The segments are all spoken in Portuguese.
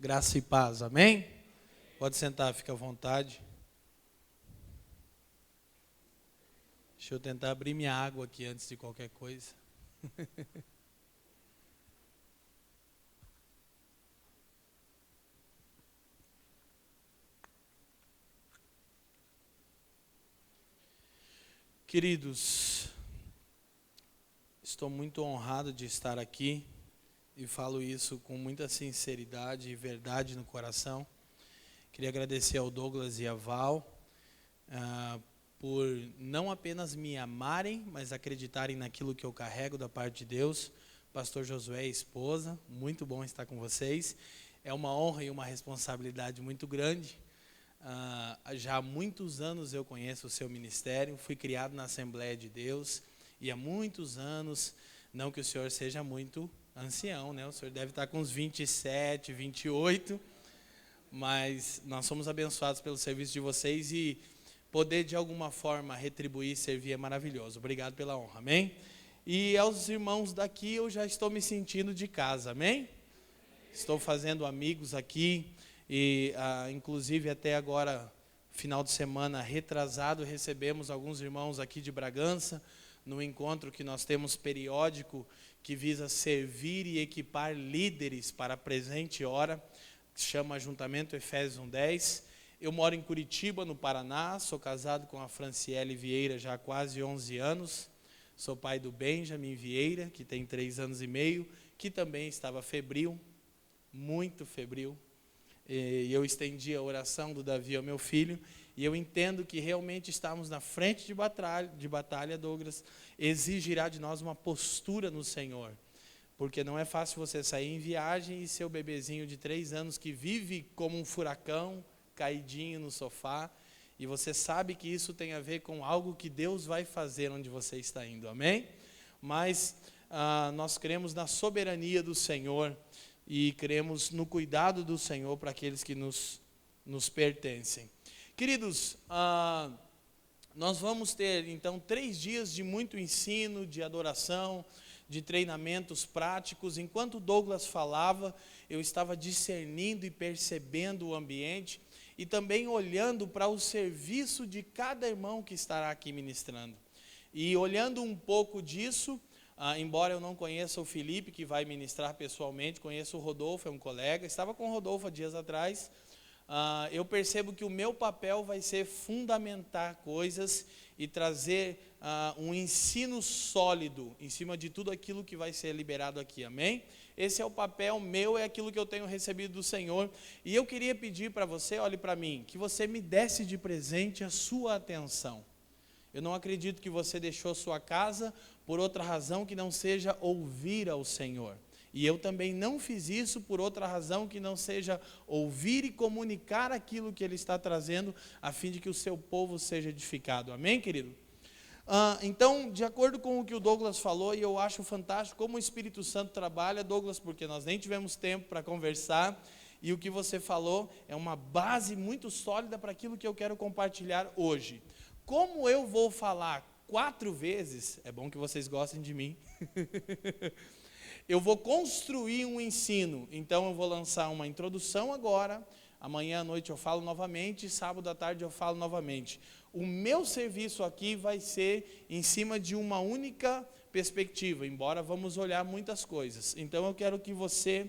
Graça e paz, amém? Pode sentar, fica à vontade. Deixa eu tentar abrir minha água aqui antes de qualquer coisa. Queridos, estou muito honrado de estar aqui e falo isso com muita sinceridade e verdade no coração. Queria agradecer ao Douglas e a Val por não apenas me amarem, mas acreditarem naquilo que eu carrego da parte de Deus. Pastor Josué e esposa, muito bom estar com vocês. É uma honra e uma responsabilidade muito grande. Já há muitos anos eu conheço o seu ministério, fui criado na Assembleia de Deus e há muitos anos, não que o senhor seja muito ancião, né? O senhor deve estar com uns 27, 28, mas nós somos abençoados pelo serviço de vocês e poder de alguma forma retribuir e servir é maravilhoso. Obrigado pela honra, amém? E aos irmãos daqui eu já estou me sentindo de casa, amém? Estou fazendo amigos aqui e inclusive até agora, final de semana retrasado, recebemos alguns irmãos aqui de Bragança, no encontro que nós temos periódico, que visa servir e equipar líderes para a presente hora, que se chama Ajuntamento Efésios 1:10. Eu moro em Curitiba, no Paraná, sou casado com a Franciele Vieira já há quase 11 anos, sou pai do Benjamin Vieira, que tem 3 anos e meio, que também estava febril, muito febril, e eu estendi a oração do Davi ao meu filho, e eu entendo que realmente estamos na frente de batalha, Douglas, exigirá de nós uma postura no Senhor, porque não é fácil você sair em viagem e seu bebezinho de 3 anos que vive como um furacão, caidinho no sofá, e você sabe que isso tem a ver com algo que Deus vai fazer onde você está indo, amém? Mas nós cremos na soberania do Senhor e cremos no cuidado do Senhor para aqueles que nos pertencem. Queridos, nós vamos ter então 3 dias de muito ensino, de adoração, de treinamentos práticos. Enquanto o Douglas falava, eu estava discernindo e percebendo o ambiente e também olhando para o serviço de cada irmão que estará aqui ministrando. E olhando um pouco disso, embora eu não conheça o Felipe, que vai ministrar pessoalmente, conheço o Rodolfo, é um colega, estava com o Rodolfo há dias atrás, eu percebo que o meu papel vai ser fundamentar coisas e trazer um ensino sólido em cima de tudo aquilo que vai ser liberado aqui, amém? Esse é o papel meu, é aquilo que eu tenho recebido do Senhor, e eu queria pedir para você, olhe para mim, que você me desse de presente a sua atenção. Eu não acredito que você deixou sua casa por outra razão que não seja ouvir ao Senhor. E eu também não fiz isso por outra razão que não seja ouvir e comunicar aquilo que Ele está trazendo, a fim de que o seu povo seja edificado. Amém, querido? Então, de acordo com o que o Douglas falou, e eu acho fantástico como o Espírito Santo trabalha, Douglas, porque nós nem tivemos tempo para conversar, e o que você falou é uma base muito sólida para aquilo que eu quero compartilhar hoje. Como eu vou falar 4 vezes, é bom que vocês gostem de mim, eu vou construir um ensino, então eu vou lançar uma introdução agora, amanhã à noite eu falo novamente, sábado à tarde eu falo novamente. O meu serviço aqui vai ser em cima de uma única perspectiva, embora vamos olhar muitas coisas. Então eu quero que você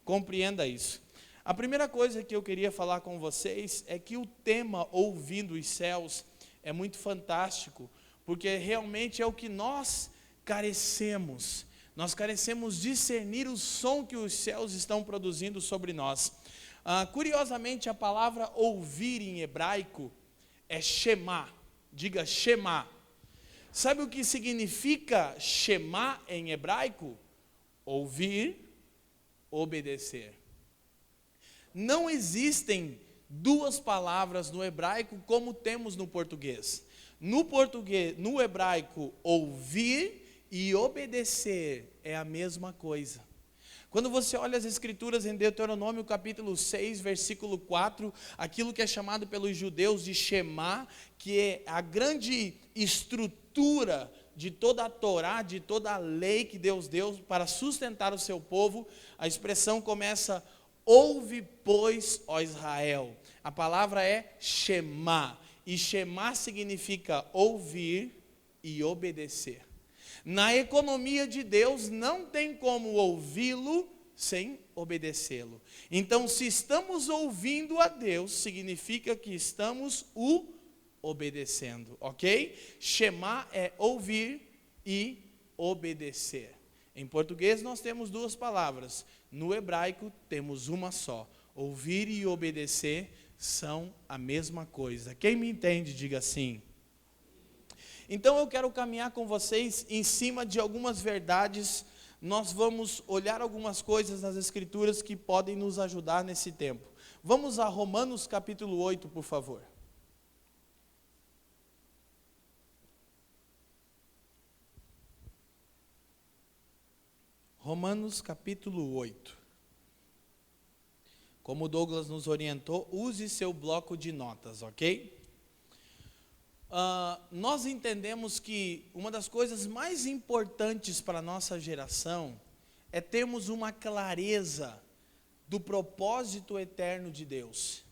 compreenda isso. A primeira coisa que eu queria falar com vocês é que o tema Ouvindo os Céus é muito fantástico, porque realmente é o que nós carecemos. Nós carecemos discernir o som que os céus estão produzindo sobre nós. Curiosamente, a palavra ouvir em hebraico é Shema. Diga Shema. Sabe o que significa Shema em hebraico? Ouvir, obedecer. Não existem 2 palavras no hebraico como temos no português. No hebraico, ouvir e obedecer é a mesma coisa. Quando você olha as escrituras em Deuteronômio capítulo 6, versículo 4, aquilo que é chamado pelos judeus de Shema, que é a grande estrutura de toda a Torá, de toda a lei que Deus deu para sustentar o seu povo, a expressão começa: Ouve, pois, ó Israel. A palavra é Shema. E Shema significa ouvir e obedecer. Na economia de Deus não tem como ouvi-lo sem obedecê-lo. Então, se estamos ouvindo a Deus, significa que estamos o obedecendo, ok? Shema é ouvir e obedecer. Em português nós temos duas palavras, no hebraico temos uma só. Ouvir e obedecer são a mesma coisa. Quem me entende, diga sim. Então eu quero caminhar com vocês em cima de algumas verdades. Nós vamos olhar algumas coisas nas Escrituras que podem nos ajudar nesse tempo. Vamos a Romanos capítulo 8, por favor. Romanos capítulo 8. Como o Douglas nos orientou, use seu bloco de notas, ok? Nós entendemos que uma das coisas mais importantes para a nossa geração é termos uma clareza do propósito eterno de Deus,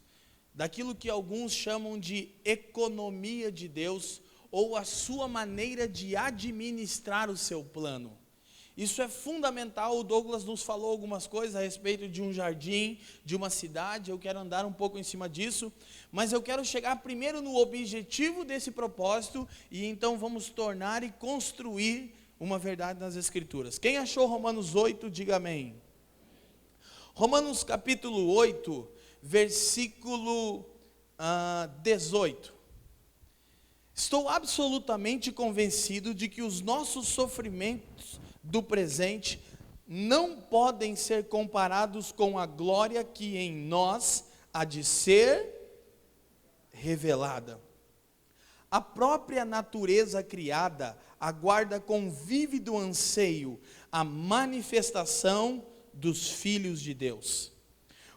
daquilo que alguns chamam de economia de Deus, ou a sua maneira de administrar o seu plano. Isso é fundamental. O Douglas nos falou algumas coisas a respeito de um jardim, de uma cidade. Eu quero andar um pouco em cima disso, mas eu quero chegar primeiro no objetivo desse propósito, e então vamos tornar e construir uma verdade nas Escrituras. Quem achou Romanos 8, diga amém. Romanos capítulo 8, versículo 18. Estou absolutamente convencido de que os nossos sofrimentos do presente não podem ser comparados com a glória que em nós há de ser revelada. A própria natureza criada aguarda com vívido anseio a manifestação dos filhos de Deus.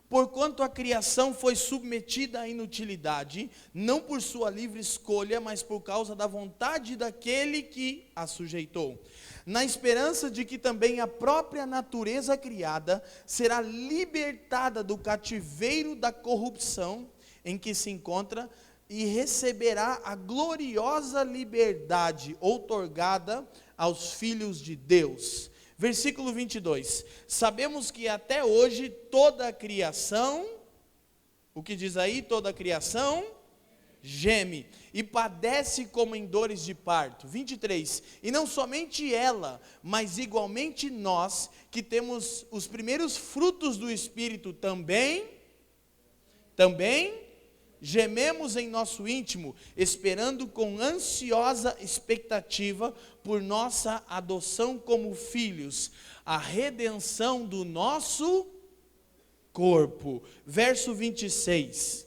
Porquanto a criação foi submetida à inutilidade, não por sua livre escolha, mas por causa da vontade daquele que a sujeitou, na esperança de que também a própria natureza criada será libertada do cativeiro da corrupção em que se encontra e receberá a gloriosa liberdade outorgada aos filhos de Deus. Versículo 22, sabemos que até hoje toda a criação, o que diz aí? Toda a criação geme e padece como em dores de parto. 23, e não somente ela, mas igualmente nós, que temos os primeiros frutos do Espírito também gememos em nosso íntimo, esperando com ansiosa expectativa por nossa adoção como filhos, a redenção do nosso corpo. Verso 26.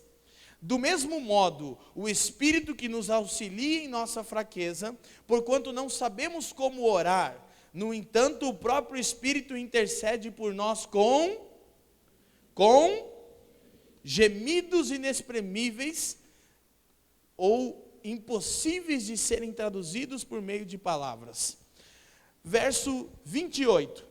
Do mesmo modo, o Espírito que nos auxilia em nossa fraqueza, porquanto não sabemos como orar, no entanto, o próprio Espírito intercede por nós com gemidos inexprimíveis ou impossíveis de serem traduzidos por meio de palavras. Verso 28.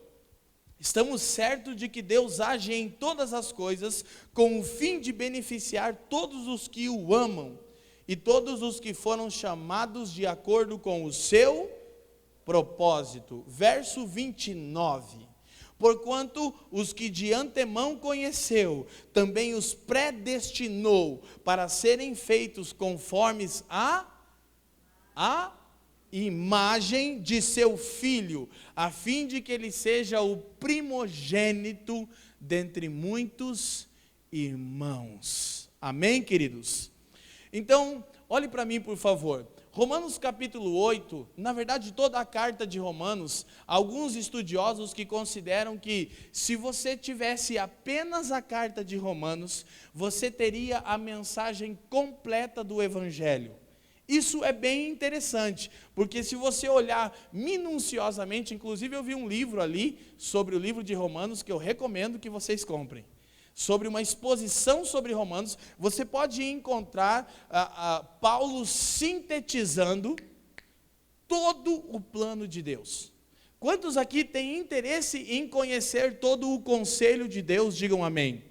Estamos certos de que Deus age em todas as coisas com o fim de beneficiar todos os que o amam e todos os que foram chamados de acordo com o seu propósito. Verso 29. Porquanto os que de antemão conheceu, também os predestinou para serem feitos conformes à imagem de seu Filho, a fim de que ele seja o primogênito dentre muitos irmãos. Amém, queridos? Então, olhe para mim, por favor. Romanos capítulo 8, na verdade toda a carta de Romanos, alguns estudiosos que consideram que se você tivesse apenas a carta de Romanos, você teria a mensagem completa do Evangelho. Isso é bem interessante, porque se você olhar minuciosamente, inclusive eu vi um livro ali, sobre o livro de Romanos, que eu recomendo que vocês comprem. Sobre uma exposição sobre Romanos, você pode encontrar Paulo sintetizando todo o plano de Deus. Quantos aqui têm interesse em conhecer todo o conselho de Deus? Digam amém.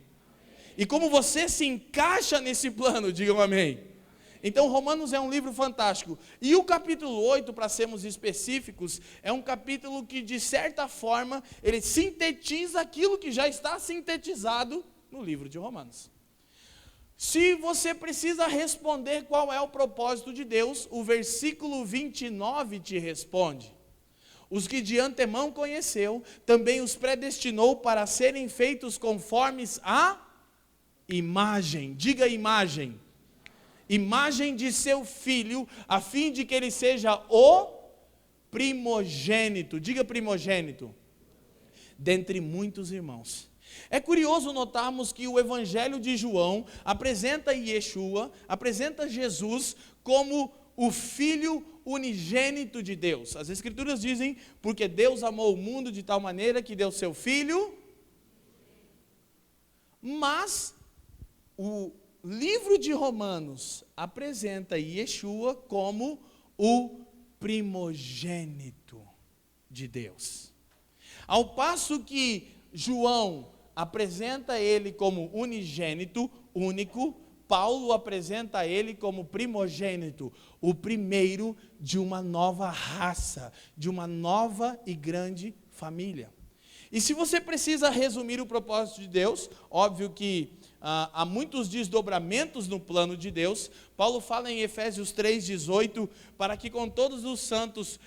E como você se encaixa nesse plano, digam amém. Então, Romanos é um livro fantástico. E o capítulo 8, para sermos específicos, é um capítulo que, de certa forma, ele sintetiza aquilo que já está sintetizado no livro de Romanos. Se você precisa responder qual é o propósito de Deus, o versículo 29 te responde. Os que de antemão conheceu, também os predestinou para serem feitos conformes à imagem. Diga imagem. Imagem de seu filho, a fim de que ele seja o primogênito. Diga primogênito. Dentre muitos irmãos. É curioso notarmos que o Evangelho de João apresenta Yeshua, apresenta Jesus como o Filho unigênito de Deus. As Escrituras dizem, porque Deus amou o mundo de tal maneira que deu seu Filho. Mas o livro de Romanos apresenta Yeshua como o primogênito de Deus. Ao passo que João apresenta ele como unigênito, único, Paulo apresenta ele como primogênito, o primeiro de uma nova raça, de uma nova e grande família. E se você precisa resumir o propósito de Deus, óbvio que há muitos desdobramentos no plano de Deus. Paulo fala em Efésios 3,18, para que com todos os santos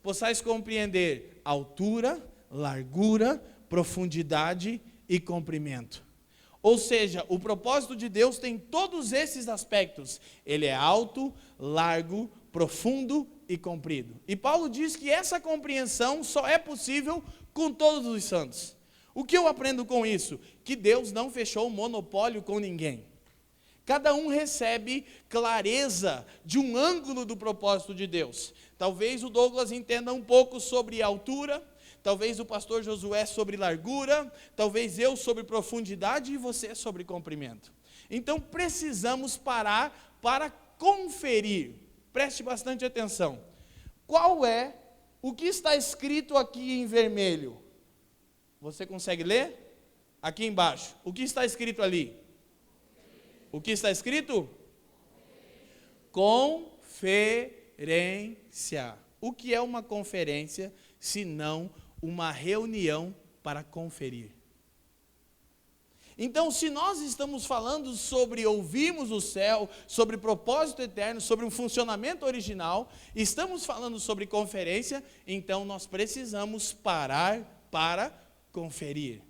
possais compreender altura, largura, profundidade e comprimento. Ou seja, o propósito de Deus tem todos esses aspectos. Ele é alto, largo, profundo e comprido. E Paulo diz que essa compreensão só é possível com todos os santos. O que eu aprendo com isso? Que Deus não fechou monopólio com ninguém. Cada um recebe clareza de um ângulo do propósito de Deus. Talvez o Douglas entenda um pouco sobre altura, talvez o pastor Josué sobre largura, talvez eu sobre profundidade e você sobre comprimento. Então precisamos parar para conferir. Preste bastante atenção. Qual é o que está escrito aqui em vermelho? Você consegue ler? Aqui embaixo. O que está escrito ali? O que está escrito? Conferência. O que é uma conferência, se não uma reunião para conferir? Então, se nós estamos falando sobre ouvirmos o céu, sobre propósito eterno, sobre um funcionamento original, estamos falando sobre conferência, então nós precisamos parar para conferir.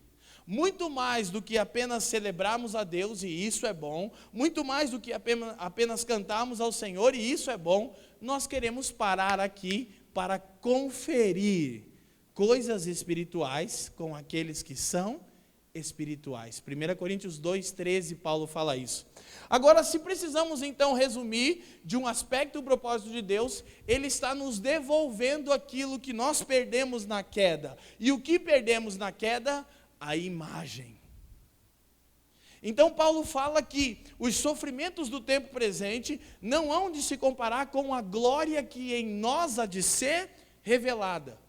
Muito mais do que apenas celebrarmos a Deus, e isso é bom, muito mais do que apenas cantarmos ao Senhor, e isso é bom, nós queremos parar aqui para conferir coisas espirituais com aqueles que são espirituais. 1 Coríntios 2,13, Paulo fala isso. Agora, se precisamos então resumir de um aspecto do propósito de Deus, Ele está nos devolvendo aquilo que nós perdemos na queda. E o que perdemos na queda? A imagem. Então Paulo fala que os sofrimentos do tempo presente não hão de se comparar com a glória que em nós há de ser revelada.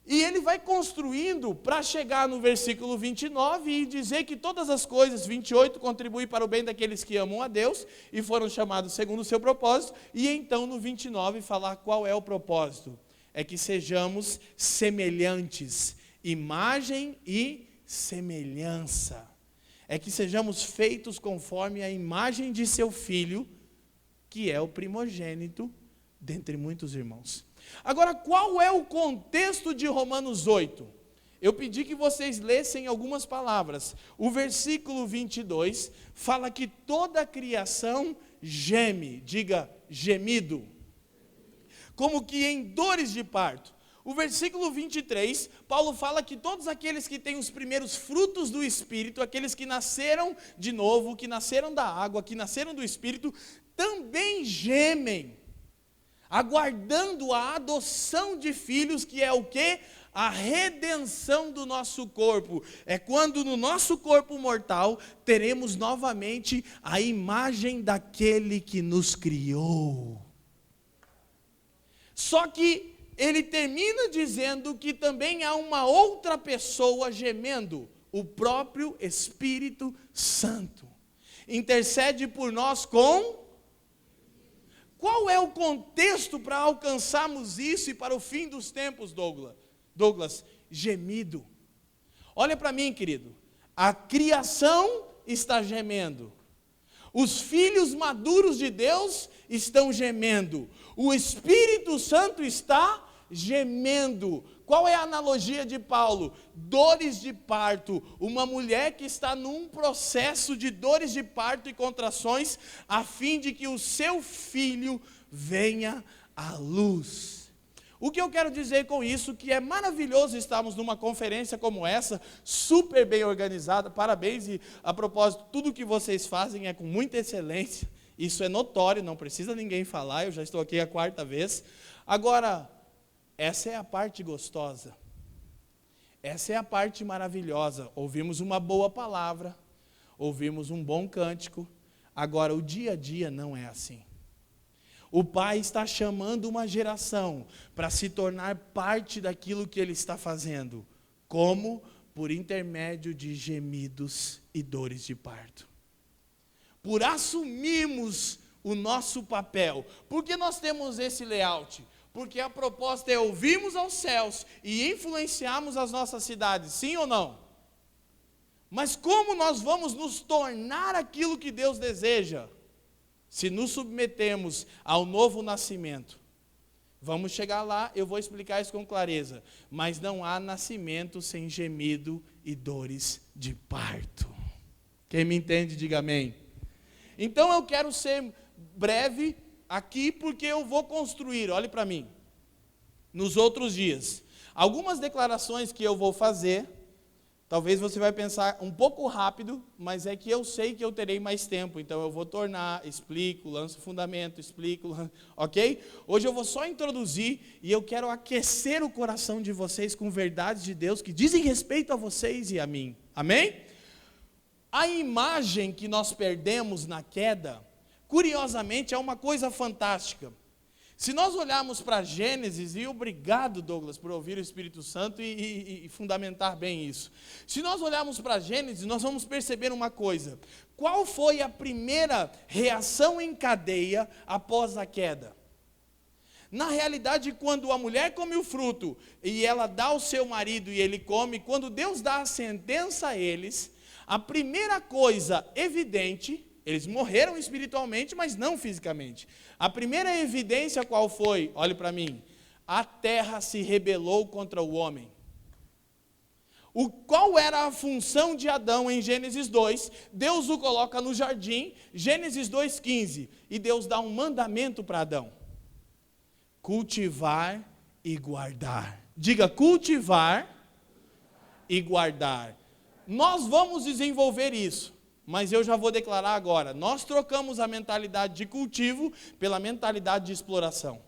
E ele vai construindo para chegar no versículo 29 e dizer que todas as coisas, 28, contribuem para o bem daqueles que amam a Deus e foram chamados segundo o seu propósito. E então no 29 falar qual é o propósito. É que sejamos semelhantes, imagem e semelhança. É que sejamos feitos conforme a imagem de seu Filho, que é o primogênito dentre muitos irmãos. Agora, qual é o contexto de Romanos 8? Eu pedi que vocês lessem algumas palavras. O versículo 22 fala que toda a criação geme, diga gemido, como que em dores de parto. O versículo 23, Paulo fala que todos aqueles que têm os primeiros frutos do Espírito, aqueles que nasceram de novo, que nasceram da água, que nasceram do Espírito, também gemem, aguardando a adoção de filhos, que é o quê? A redenção do nosso corpo. É quando no nosso corpo mortal teremos novamente a imagem daquele que nos criou. Só que ele termina dizendo que também há uma outra pessoa gemendo. o próprio Espírito Santo. Intercede por nós com... Qual é o contexto para alcançarmos isso e para o fim dos tempos, Douglas? Gemido. Olha para mim, querido. A criação está gemendo. Os filhos maduros de Deus estão gemendo. O Espírito Santo está gemendo. Qual é a analogia de Paulo? Dores de parto. Uma mulher que está num processo de dores de parto e contrações, a fim de que o seu filho venha à luz. O que eu quero dizer com isso? Que é maravilhoso estarmos numa conferência como essa, super bem organizada. Parabéns, e a propósito, tudo que vocês fazem é com muita excelência. Isso é notório, não precisa ninguém falar, eu já estou aqui a 4ª vez. Agora, essa é a parte gostosa, essa é a parte maravilhosa. Ouvimos uma boa palavra, ouvimos um bom cântico, agora o dia a dia não é assim. O Pai está chamando uma geração para se tornar parte daquilo que Ele está fazendo. Como? Por intermédio de gemidos e dores de parto. Por assumirmos o nosso papel. Por que nós temos esse layout? Porque a proposta é ouvirmos aos céus e influenciarmos as nossas cidades, sim ou não? Mas como nós vamos nos tornar aquilo que Deus deseja? Se nos submetemos ao novo nascimento. Vamos chegar lá, eu vou explicar isso com clareza. Mas não há nascimento sem gemido e dores de parto. Quem me entende, diga amém. Então eu quero ser breve aqui, porque eu vou construir, olhe para mim, nos outros dias, algumas declarações que eu vou fazer. Talvez você vai pensar um pouco rápido, mas é que eu sei que eu terei mais tempo, então eu vou tornar, explico, lanço fundamento, explico, ok? Hoje eu vou só introduzir e eu quero aquecer o coração de vocês com verdades de Deus que dizem respeito a vocês e a mim, amém? A imagem que nós perdemos na queda, curiosamente, é uma coisa fantástica. Se nós olharmos para Gênesis, e obrigado, Douglas, por ouvir o Espírito Santo e fundamentar bem isso. Se nós olharmos para Gênesis, nós vamos perceber uma coisa. Qual foi a primeira reação em cadeia após a queda? Na realidade, quando a mulher come o fruto, e ela dá ao seu marido e ele come, quando Deus dá a sentença a eles, a primeira coisa evidente... Eles morreram espiritualmente, mas não fisicamente. A primeira evidência qual foi? Olhe para mim. A terra se rebelou contra o homem. Qual era a função de Adão em Gênesis 2? Deus o coloca no jardim, Gênesis 2,15. E Deus dá um mandamento para Adão. Cultivar e guardar. Diga, cultivar e guardar. Nós vamos desenvolver isso. Mas eu já vou declarar agora, nós trocamos a mentalidade de cultivo pela mentalidade de exploração.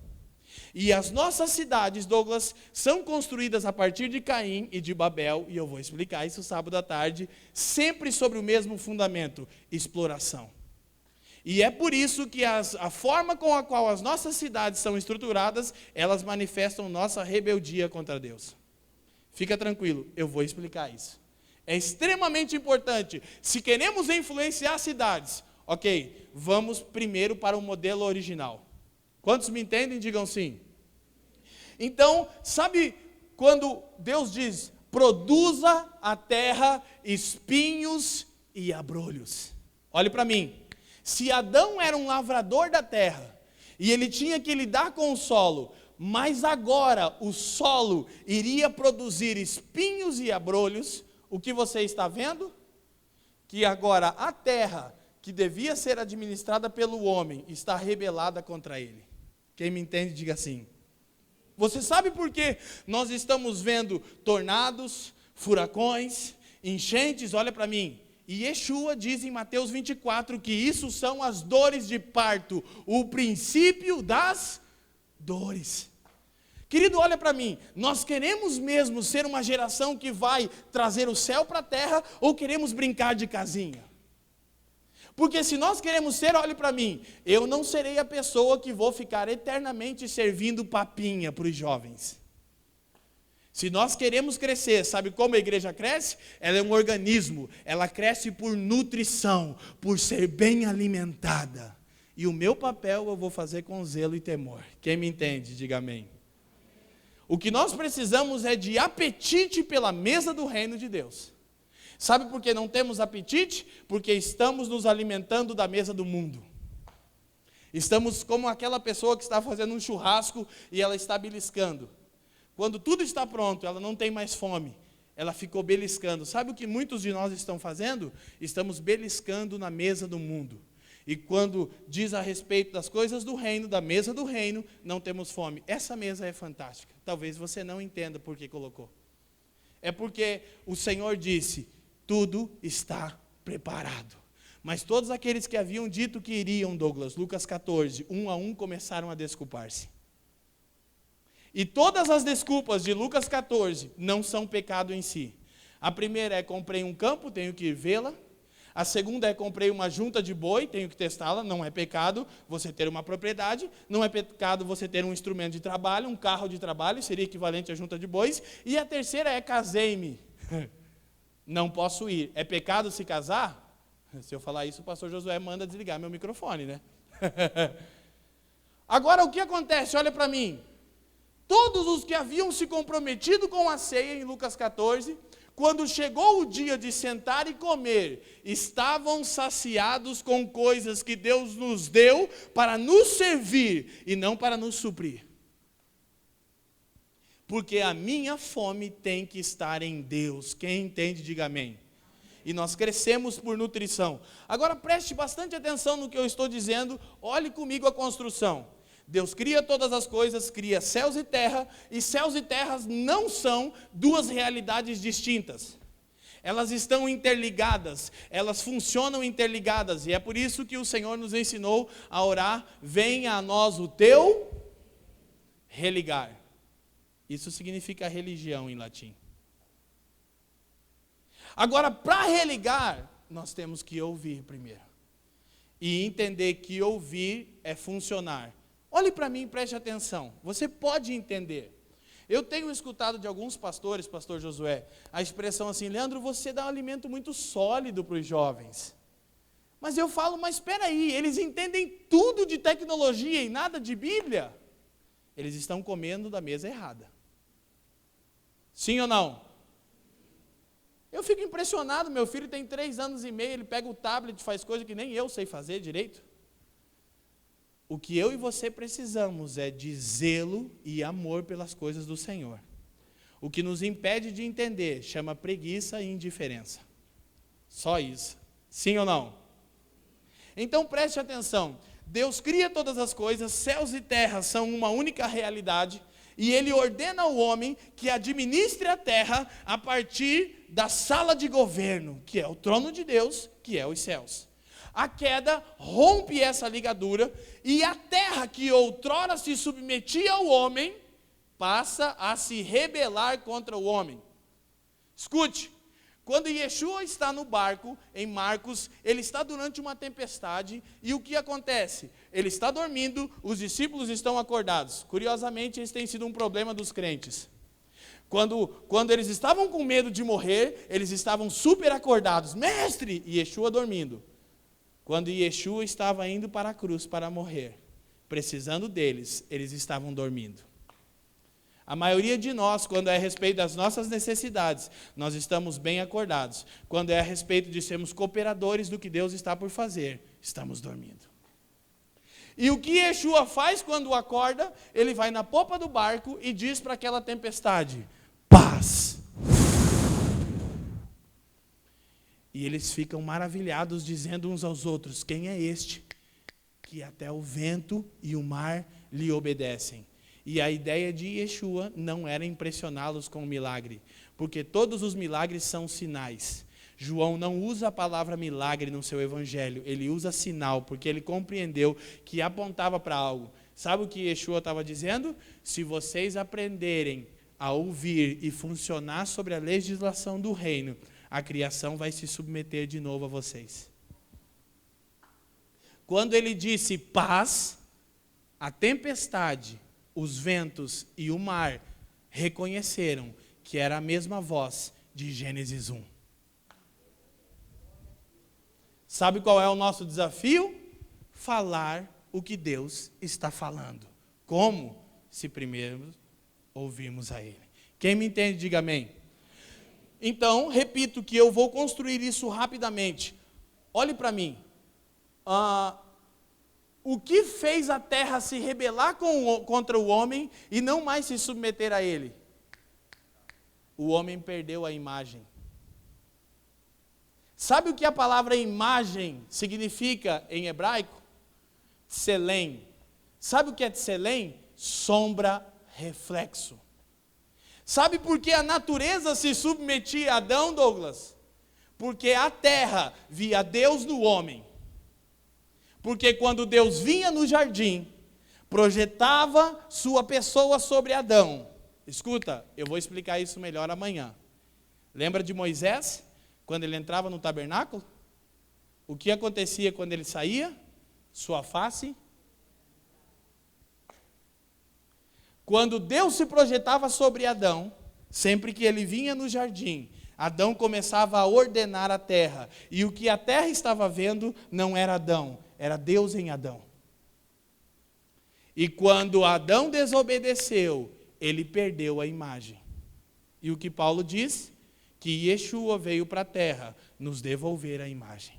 E as nossas cidades, Douglas, são construídas a partir de Caim e de Babel, e eu vou explicar isso sábado à tarde, sempre sobre o mesmo fundamento, exploração. E é por isso que a forma com a qual as nossas cidades são estruturadas, elas manifestam nossa rebeldia contra Deus. Fica tranquilo, eu vou explicar isso. É extremamente importante. Se queremos influenciar cidades, ok, vamos primeiro para o modelo original. Quantos me entendem? Digam sim. Então, sabe quando Deus diz, produza a terra espinhos e abrolhos? Olhe para mim. Se Adão era um lavrador da terra, e ele tinha que lidar com o solo, mas agora o solo iria produzir espinhos e abrolhos, o que você está vendo? Que agora a terra, que devia ser administrada pelo homem, está rebelada contra ele. Quem me entende, diga assim. Você sabe por que nós estamos vendo tornados, furacões, enchentes? Olha para mim. E Yeshua diz em Mateus 24 que isso são as dores de parto, o princípio das dores. Querido, olha para mim, nós queremos mesmo ser uma geração que vai trazer o céu para a terra ou queremos brincar de casinha? Porque se nós queremos ser, olhe para mim, eu não serei a pessoa que vou ficar eternamente servindo papinha para os jovens. Se nós queremos crescer, sabe como a igreja cresce? Ela é um organismo, ela cresce por nutrição, por ser bem alimentada. E o meu papel eu vou fazer com zelo e temor. Quem me entende, diga amém. O que nós precisamos é de apetite pela mesa do reino de Deus. Sabe por que não temos apetite? Porque estamos nos alimentando da mesa do mundo. Estamos como aquela pessoa que está fazendo um churrasco e ela está beliscando. Quando tudo está pronto, ela não tem mais fome. Ela ficou beliscando. Sabe o que muitos de nós estão fazendo? Estamos beliscando na mesa do mundo. E quando diz a respeito das coisas do reino, da mesa do reino, não temos fome. Essa mesa é fantástica. Talvez você não entenda por que colocou. É porque o Senhor disse, tudo está preparado. Mas todos aqueles que haviam dito que iriam, Douglas, Lucas 14, um a um começaram a desculpar-se. E todas as desculpas de Lucas 14 não são pecado em si. A primeira é comprei um campo, tenho que vê-la. A segunda é comprei uma junta de boi, tenho que testá-la, não é pecado você ter uma propriedade, não é pecado você ter um instrumento de trabalho, um carro de trabalho, seria equivalente à junta de bois. E a terceira é casei-me, não posso ir. É pecado se casar? Se eu falar isso, o pastor Josué manda desligar meu microfone, né? Agora o que acontece? Olha para mim. Todos os que haviam se comprometido com a ceia em Lucas 14, quando chegou o dia de sentar e comer, estavam saciados com coisas que Deus nos deu para nos servir e não para nos suprir. Porque a minha fome tem que estar em Deus. Quem entende, diga amém. E nós crescemos por nutrição. Agora preste bastante atenção no que eu estou dizendo, olhe comigo a construção. Deus cria todas as coisas, cria céus e terras não são duas realidades distintas. Elas estão interligadas, elas funcionam interligadas, e é por isso que o Senhor nos ensinou a orar, venha a nós o teu religar. Isso significa religião em latim. Agora, para religar, nós temos que ouvir primeiro. E entender que ouvir é funcionar. Olhe para mim e preste atenção. Você pode entender. Eu tenho escutado de alguns pastores, pastor Josué, a expressão assim, Leandro, você dá um alimento muito sólido para os jovens. Mas eu falo, mas espera aí, eles entendem tudo de tecnologia e nada de Bíblia? Eles estão comendo da mesa errada. Sim ou não? Eu fico impressionado, meu filho tem 3 anos e meio, ele pega o tablet e faz coisa que nem eu sei fazer direito. O que eu e você precisamos é de zelo e amor pelas coisas do Senhor. O que nos impede de entender chama preguiça e indiferença. Só isso. Sim ou não? Então preste atenção. Deus cria todas as coisas, céus e terra são uma única realidade, e Ele ordena ao homem que administre a terra a partir da sala de governo, que é o trono de Deus, que é os céus. A queda rompe essa ligadura e a terra que outrora se submetia ao homem passa a se rebelar contra o homem. Escute, quando Yeshua está no barco, em Marcos, ele está durante uma tempestade e o que acontece? Ele está dormindo, os discípulos estão acordados. Curiosamente, esse tem sido um problema dos crentes. Quando eles estavam com medo de morrer, eles estavam super acordados. Mestre! E Yeshua dormindo. Quando Yeshua estava indo para a cruz para morrer, precisando deles, eles estavam dormindo. A maioria de nós, quando é a respeito das nossas necessidades, nós estamos bem acordados. Quando é a respeito de sermos cooperadores do que Deus está por fazer, estamos dormindo. E o que Yeshua faz quando acorda? Ele vai na popa do barco e diz para aquela tempestade, paz. E eles ficam maravilhados, dizendo uns aos outros, quem é este? Que até o vento e o mar lhe obedecem. E a ideia de Yeshua não era impressioná-los com o milagre, porque todos os milagres são sinais. João não usa a palavra milagre no seu evangelho, ele usa sinal, porque ele compreendeu que apontava para algo. Sabe o que Yeshua estava dizendo? Se vocês aprenderem a ouvir e funcionar sobre a legislação do reino, a criação vai se submeter de novo a vocês. Quando ele disse paz, a tempestade, os ventos e o mar reconheceram que era a mesma voz de Gênesis 1. Sabe qual é o nosso desafio? Falar o que Deus está falando. Como? Se primeiro ouvirmos a Ele. Quem me entende, diga amém. Então, repito que eu vou construir isso rapidamente. Olhe para mim. O que fez a terra se rebelar contra o homem e não mais se submeter a ele? O homem perdeu a imagem. Sabe o que a palavra imagem significa em hebraico? Tselem. Sabe o que é tselem? Sombra, reflexo. Sabe por que a natureza se submetia a Adão, Douglas? Porque a terra via Deus no homem. Porque quando Deus vinha no jardim, projetava sua pessoa sobre Adão. Escuta, eu vou explicar isso melhor amanhã. Lembra de Moisés? Quando ele entrava no tabernáculo? O que acontecia quando ele saía? Sua face. Quando Deus se projetava sobre Adão, sempre que ele vinha no jardim, Adão começava a ordenar a terra. E o que a terra estava vendo não era Adão, era Deus em Adão. E quando Adão desobedeceu, ele perdeu a imagem. E o que Paulo diz? Que Yeshua veio para a terra nos devolver a imagem.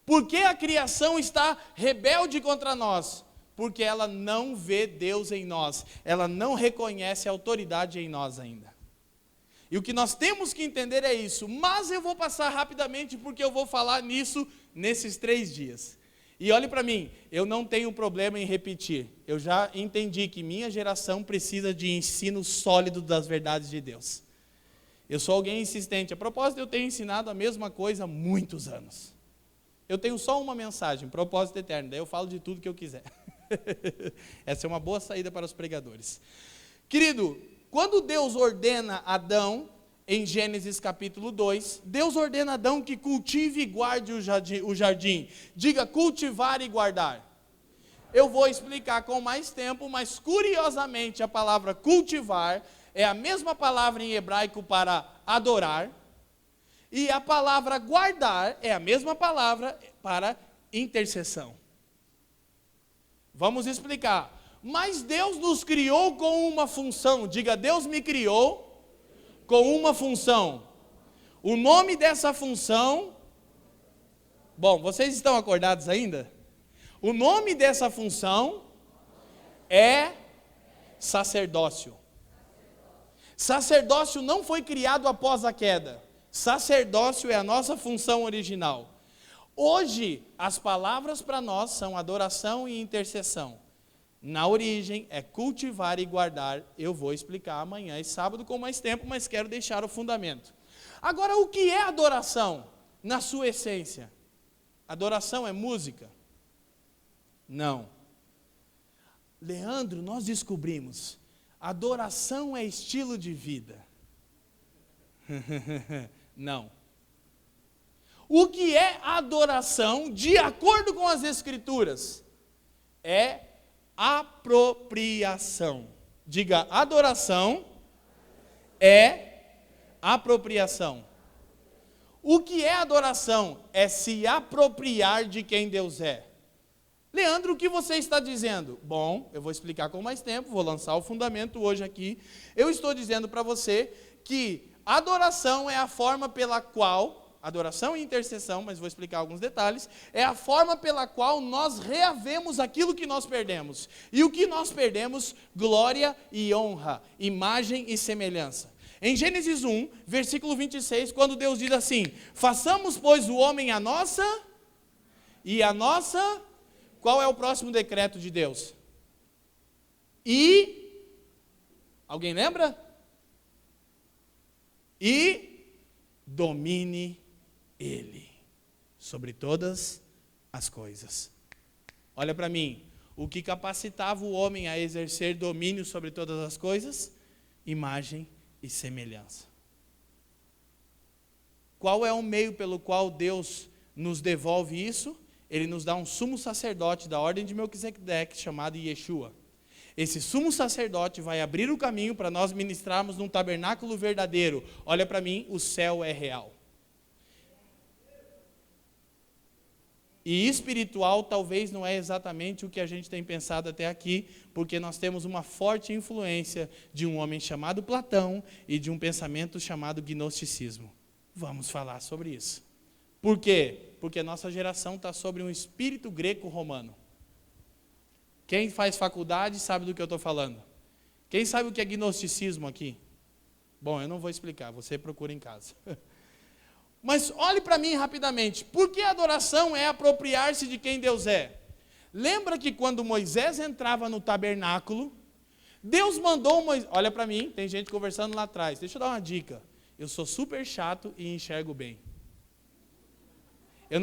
Por que a criação está rebelde contra nós? Porque ela não vê Deus em nós. Ela não reconhece a autoridade em nós ainda. E o que nós temos que entender é isso. Mas eu vou passar rapidamente porque eu vou falar nisso nesses 3 dias. E olhe para mim, eu não tenho problema em repetir. Eu já entendi que minha geração precisa de ensino sólido das verdades de Deus. Eu sou alguém insistente. A propósito, eu tenho ensinado a mesma coisa há muitos anos. Eu tenho só uma mensagem, propósito eterno. Daí eu falo de tudo que eu quiser. Essa é uma boa saída para os pregadores. Querido, quando Deus ordena Adão, em Gênesis capítulo 2, Deus ordena a Adão que cultive e guarde o jardim. Diga cultivar e guardar. Eu vou explicar com mais tempo, mas curiosamente a palavra cultivar é a mesma palavra em hebraico para adorar. E a palavra guardar é a mesma palavra para intercessão. Vamos explicar. Mas Deus nos criou com uma função. Diga, Deus me criou com uma função. O nome dessa função... Bom, vocês estão acordados ainda? O nome dessa função é sacerdócio. Sacerdócio não foi criado após a queda. Sacerdócio é a nossa função original. Hoje, as palavras para nós são adoração e intercessão. Na origem, é cultivar e guardar. Eu vou explicar amanhã e sábado com mais tempo, mas quero deixar o fundamento. Agora, o que é adoração? Na sua essência. Adoração é música? Não. Leandro, nós descobrimos. Adoração é estilo de vida. Não. O que é adoração, de acordo com as Escrituras? É apropriação. Diga, adoração é apropriação. O que é adoração? É se apropriar de quem Deus é. Leandro, o que você está dizendo? Bom, eu vou explicar com mais tempo, vou lançar o fundamento hoje aqui. Eu estou dizendo para você que adoração é a forma pela qual... Adoração e intercessão, mas vou explicar alguns detalhes, é a forma pela qual nós reavemos aquilo que nós perdemos. E o que nós perdemos? Glória e honra, imagem e semelhança. Em Gênesis 1, versículo 26, quando Deus diz assim, façamos, pois, o homem a nossa, e a nossa, qual é o próximo decreto de Deus? E, alguém lembra? E domine Ele sobre todas as coisas. Olha para mim, o que capacitava o homem a exercer domínio sobre todas as coisas? Imagem e semelhança. Qual é o meio pelo qual Deus nos devolve isso? Ele nos dá um sumo sacerdote da ordem de Melquisedeque, chamado Yeshua. Esse sumo sacerdote vai abrir o caminho para nós ministrarmos num tabernáculo verdadeiro. Olha para mim, o céu é real. E espiritual talvez não é exatamente o que a gente tem pensado até aqui, porque nós temos uma forte influência de um homem chamado Platão e de um pensamento chamado gnosticismo. Vamos falar sobre isso. Por quê? Porque nossa geração está sobre um espírito greco-romano. Quem faz faculdade sabe do que eu estou falando. Quem sabe o que é gnosticismo aqui? Bom, eu não vou explicar, você procura em casa. Mas olhe para mim rapidamente. Por que a adoração é apropriar-se de quem Deus é? Lembra que quando Moisés entrava no tabernáculo, Deus mandou Moisés... Olha para mim, tem gente conversando lá atrás. Deixa eu dar uma dica. Eu sou super chato e enxergo bem. Eu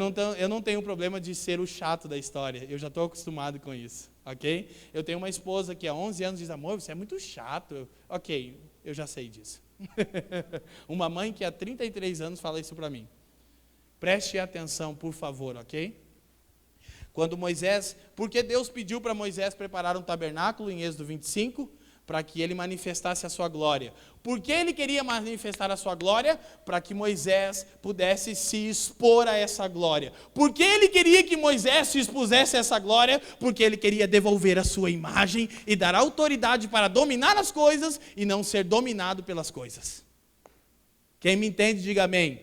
não tenho problema de ser o chato da história. Eu já estou acostumado com isso. Ok? Eu tenho uma esposa que há 11 anos diz, amor, você é muito chato. Ok, eu já sei disso. Uma mãe que há 33 anos fala isso para mim. Preste atenção, por favor, ok? Quando Moisés, porque Deus pediu para Moisés preparar um tabernáculo em Êxodo 25, para que ele manifestasse a sua glória. Por que ele queria manifestar a sua glória? Para que Moisés pudesse se expor a essa glória. Por que ele queria que Moisés se expusesse a essa glória? Porque ele queria devolver a sua imagem e dar autoridade para dominar as coisas e não ser dominado pelas coisas. Quem me entende, diga amém.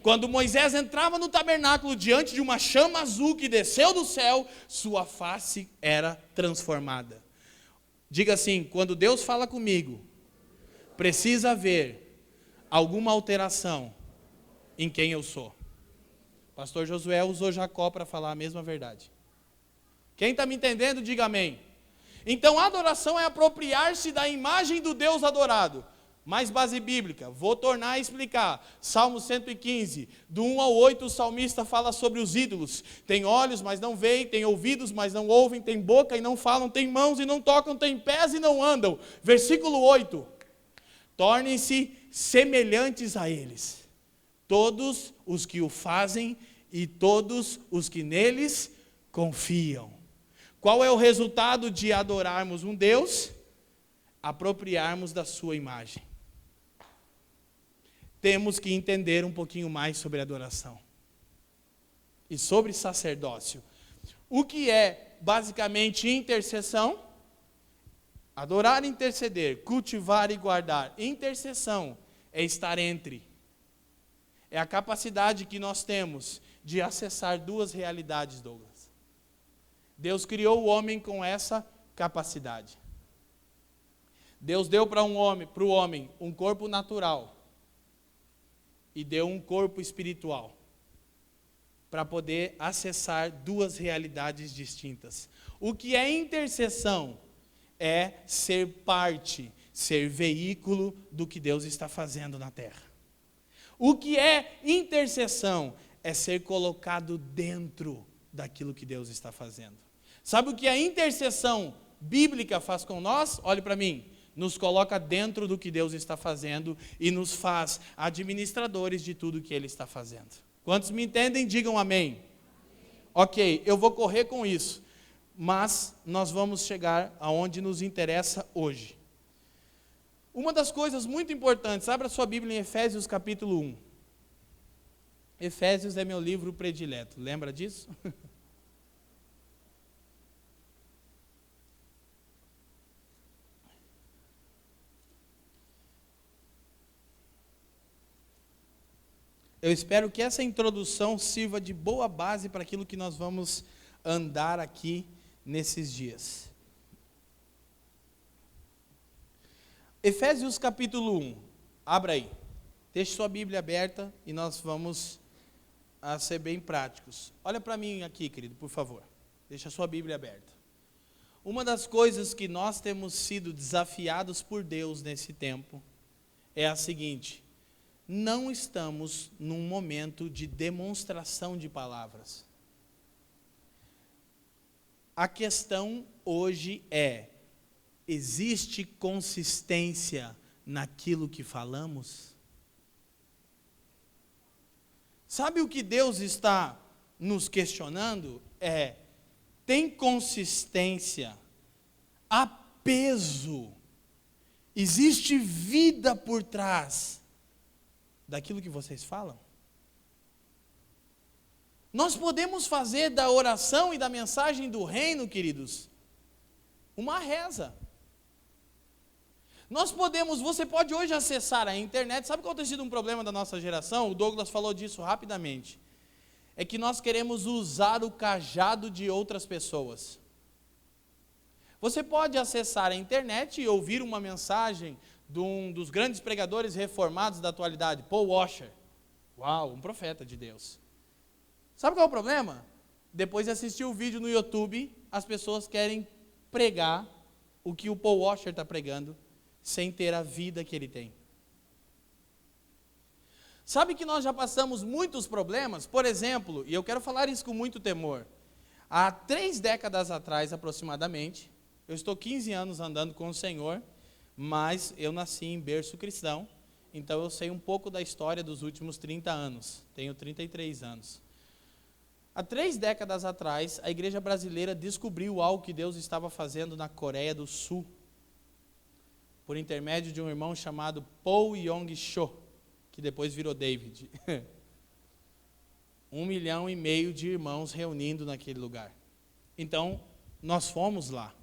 Quando Moisés entrava no tabernáculo diante de uma chama azul que desceu do céu, sua face era transformada. Diga assim, quando Deus fala comigo, precisa haver alguma alteração em quem eu sou. Pastor Josué usou Jacó para falar a mesma verdade. Quem está me entendendo, diga amém. Então a adoração é apropriar-se da imagem do Deus adorado. Mais base bíblica, vou tornar a explicar. Salmo 115, do 1 ao 8, o salmista fala sobre os ídolos. Tem olhos, mas não veem, tem ouvidos, mas não ouvem, tem boca e não falam, tem mãos e não tocam, tem pés e não andam. Versículo 8, tornem-se semelhantes a eles, todos os que o fazem e todos os que neles confiam. Qual é o resultado de adorarmos um Deus? Apropriarmos da sua imagem. Temos que entender um pouquinho mais sobre adoração e sobre sacerdócio. O que é basicamente intercessão? Adorar e interceder, cultivar e guardar. Intercessão é estar entre. É a capacidade que nós temos de acessar duas realidades, Douglas. Deus criou o homem com essa capacidade. Deus deu para o homem um corpo natural e deu um corpo espiritual para poder acessar duas realidades distintas. O que é intercessão? É ser parte, ser veículo do que Deus está fazendo na terra. O que é intercessão? É ser colocado dentro daquilo que Deus está fazendo. Sabe o que a intercessão bíblica faz com nós? Olhe para mim. Nos coloca dentro do que Deus está fazendo e nos faz administradores de tudo que Ele está fazendo. Quantos me entendem, digam amém. Ok, eu vou correr com isso, mas nós vamos chegar aonde nos interessa hoje. Uma das coisas muito importantes, abra sua Bíblia em Efésios capítulo 1. Efésios é meu livro predileto, lembra disso? Eu espero que essa introdução sirva de boa base para aquilo que nós vamos andar aqui nesses dias. Efésios capítulo 1, abra aí. Deixe sua Bíblia aberta e nós vamos ser bem práticos. Olha para mim aqui, querido, por favor. Deixa a sua Bíblia aberta. Uma das coisas que nós temos sido desafiados por Deus nesse tempo é a seguinte: não estamos num momento de demonstração de palavras. A questão hoje é: existe consistência naquilo que falamos? Sabe o que Deus está nos questionando? Tem consistência peso, existe vida por trás daquilo que vocês falam? Nós podemos fazer da oração e da mensagem do reino, queridos, uma reza. Você pode hoje acessar a internet. Sabe qual tem sido um problema da nossa geração? O Douglas falou disso rapidamente. É que nós queremos usar o cajado de outras pessoas. Você pode acessar a internet e ouvir uma mensagem de um dos grandes pregadores reformados da atualidade, Paul Washer. Uau, um profeta de Deus. Sabe qual é o problema? Depois de assistir o vídeo no YouTube, as pessoas querem pregar o que o Paul Washer está pregando, sem ter a vida que ele tem. Sabe que nós já passamos muitos problemas? Por exemplo, e eu quero falar isso com muito temor, há 3 décadas atrás aproximadamente, eu estou 15 anos andando com o Senhor, mas eu nasci em berço cristão, então eu sei um pouco da história dos últimos 30 anos, tenho 33 anos. Há 3 décadas atrás, a igreja brasileira descobriu algo que Deus estava fazendo na Coreia do Sul, por intermédio de um irmão chamado Paul Yong-cho, que depois virou David. 1,5 milhão de irmãos reunindo naquele lugar. Então, nós fomos lá.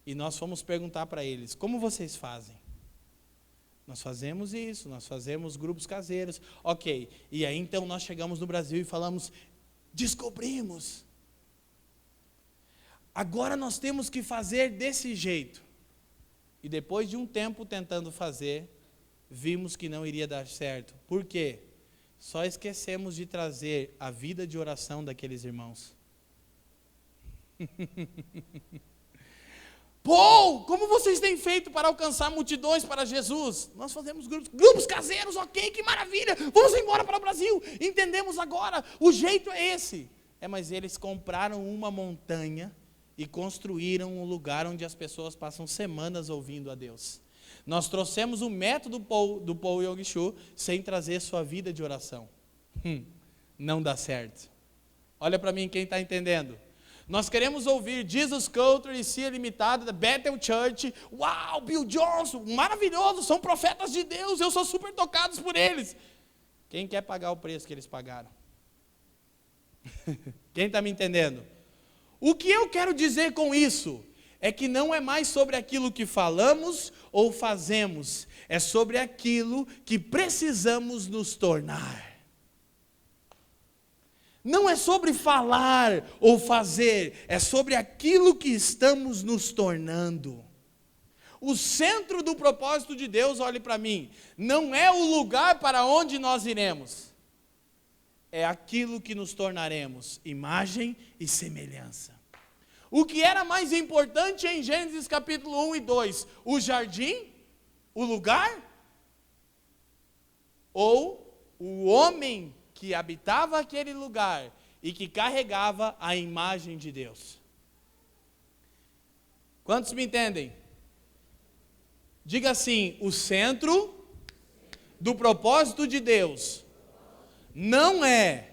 E nós fomos perguntar para eles, como vocês fazem? Nós fazemos isso, nós fazemos grupos caseiros. Ok, e aí então nós chegamos no Brasil e falamos, descobrimos. Agora nós temos que fazer desse jeito. E depois de um tempo tentando fazer, vimos que não iria dar certo. Por quê? Só esquecemos de trazer a vida de oração daqueles irmãos. Paul, como vocês têm feito para alcançar multidões para Jesus? Nós fazemos grupos caseiros, ok, que maravilha, vamos embora para o Brasil. Entendemos agora, o jeito é esse. Mas eles compraram uma montanha e construíram um lugar onde as pessoas passam semanas ouvindo a Deus. Nós trouxemos o método do Paul Yong-cho sem trazer sua vida de oração. Não dá certo. Olha para mim quem está entendendo. Nós queremos ouvir Jesus Culture e Cia Limitada, da Bethel Church. Uau, Bill Johnson, maravilhoso, são profetas de Deus, eu sou super tocado por eles. Quem quer pagar o preço que eles pagaram? Quem está me entendendo? O que eu quero dizer com isso? É que não é mais sobre aquilo que falamos ou fazemos, é sobre aquilo que precisamos nos tornar. Não é sobre falar ou fazer, é sobre aquilo que estamos nos tornando. O centro do propósito de Deus, olhe para mim, não é o lugar para onde nós iremos, é aquilo que nos tornaremos, imagem e semelhança. O que era mais importante em Gênesis capítulo 1 e 2? O jardim? O lugar? Ou o homem que habitava aquele lugar e que carregava a imagem de Deus? Quantos me entendem? Diga assim, o centro do propósito de Deus não é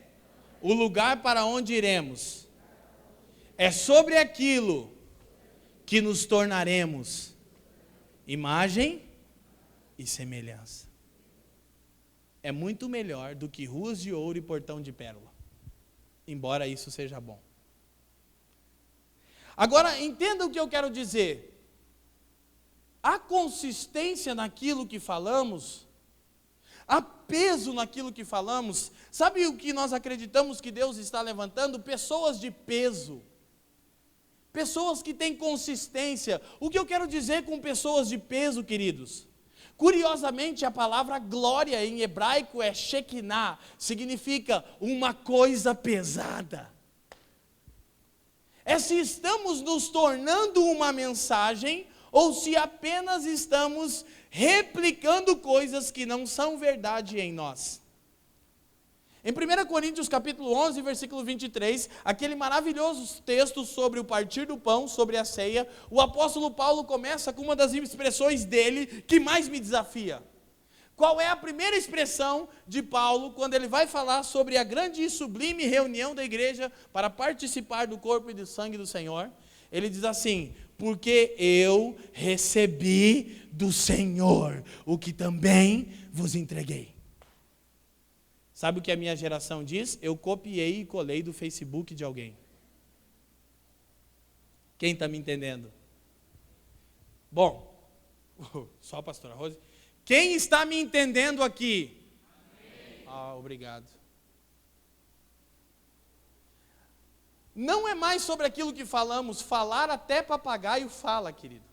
o lugar para onde iremos, é sobre aquilo que nos tornaremos, imagem e semelhança. É muito melhor do que ruas de ouro e portão de pérola, embora isso seja bom. Agora, entenda o que eu quero dizer. Há consistência naquilo que falamos, há peso naquilo que falamos. Sabe o que nós acreditamos que Deus está levantando? Pessoas de peso. Pessoas que têm consistência. O que eu quero dizer com pessoas de peso, queridos? Curiosamente, a palavra glória em hebraico é Shekinah, significa uma coisa pesada. É se estamos nos tornando uma mensagem ou se apenas estamos replicando coisas que não são verdade em nós. Em 1 Coríntios capítulo 11, versículo 23, aquele maravilhoso texto sobre o partir do pão, sobre a ceia, o apóstolo Paulo começa com uma das expressões dele que mais me desafia. Qual é a primeira expressão de Paulo quando ele vai falar sobre a grande e sublime reunião da igreja para participar do corpo e do sangue do Senhor? Ele diz assim, porque eu recebi do Senhor o que também vos entreguei. Sabe o que a minha geração diz? Eu copiei e colei do Facebook de alguém. Quem está me entendendo? Bom, só a pastora Rose. Quem está me entendendo aqui? Obrigado. Não é mais sobre aquilo que falamos, falar até papagaio fala, querido.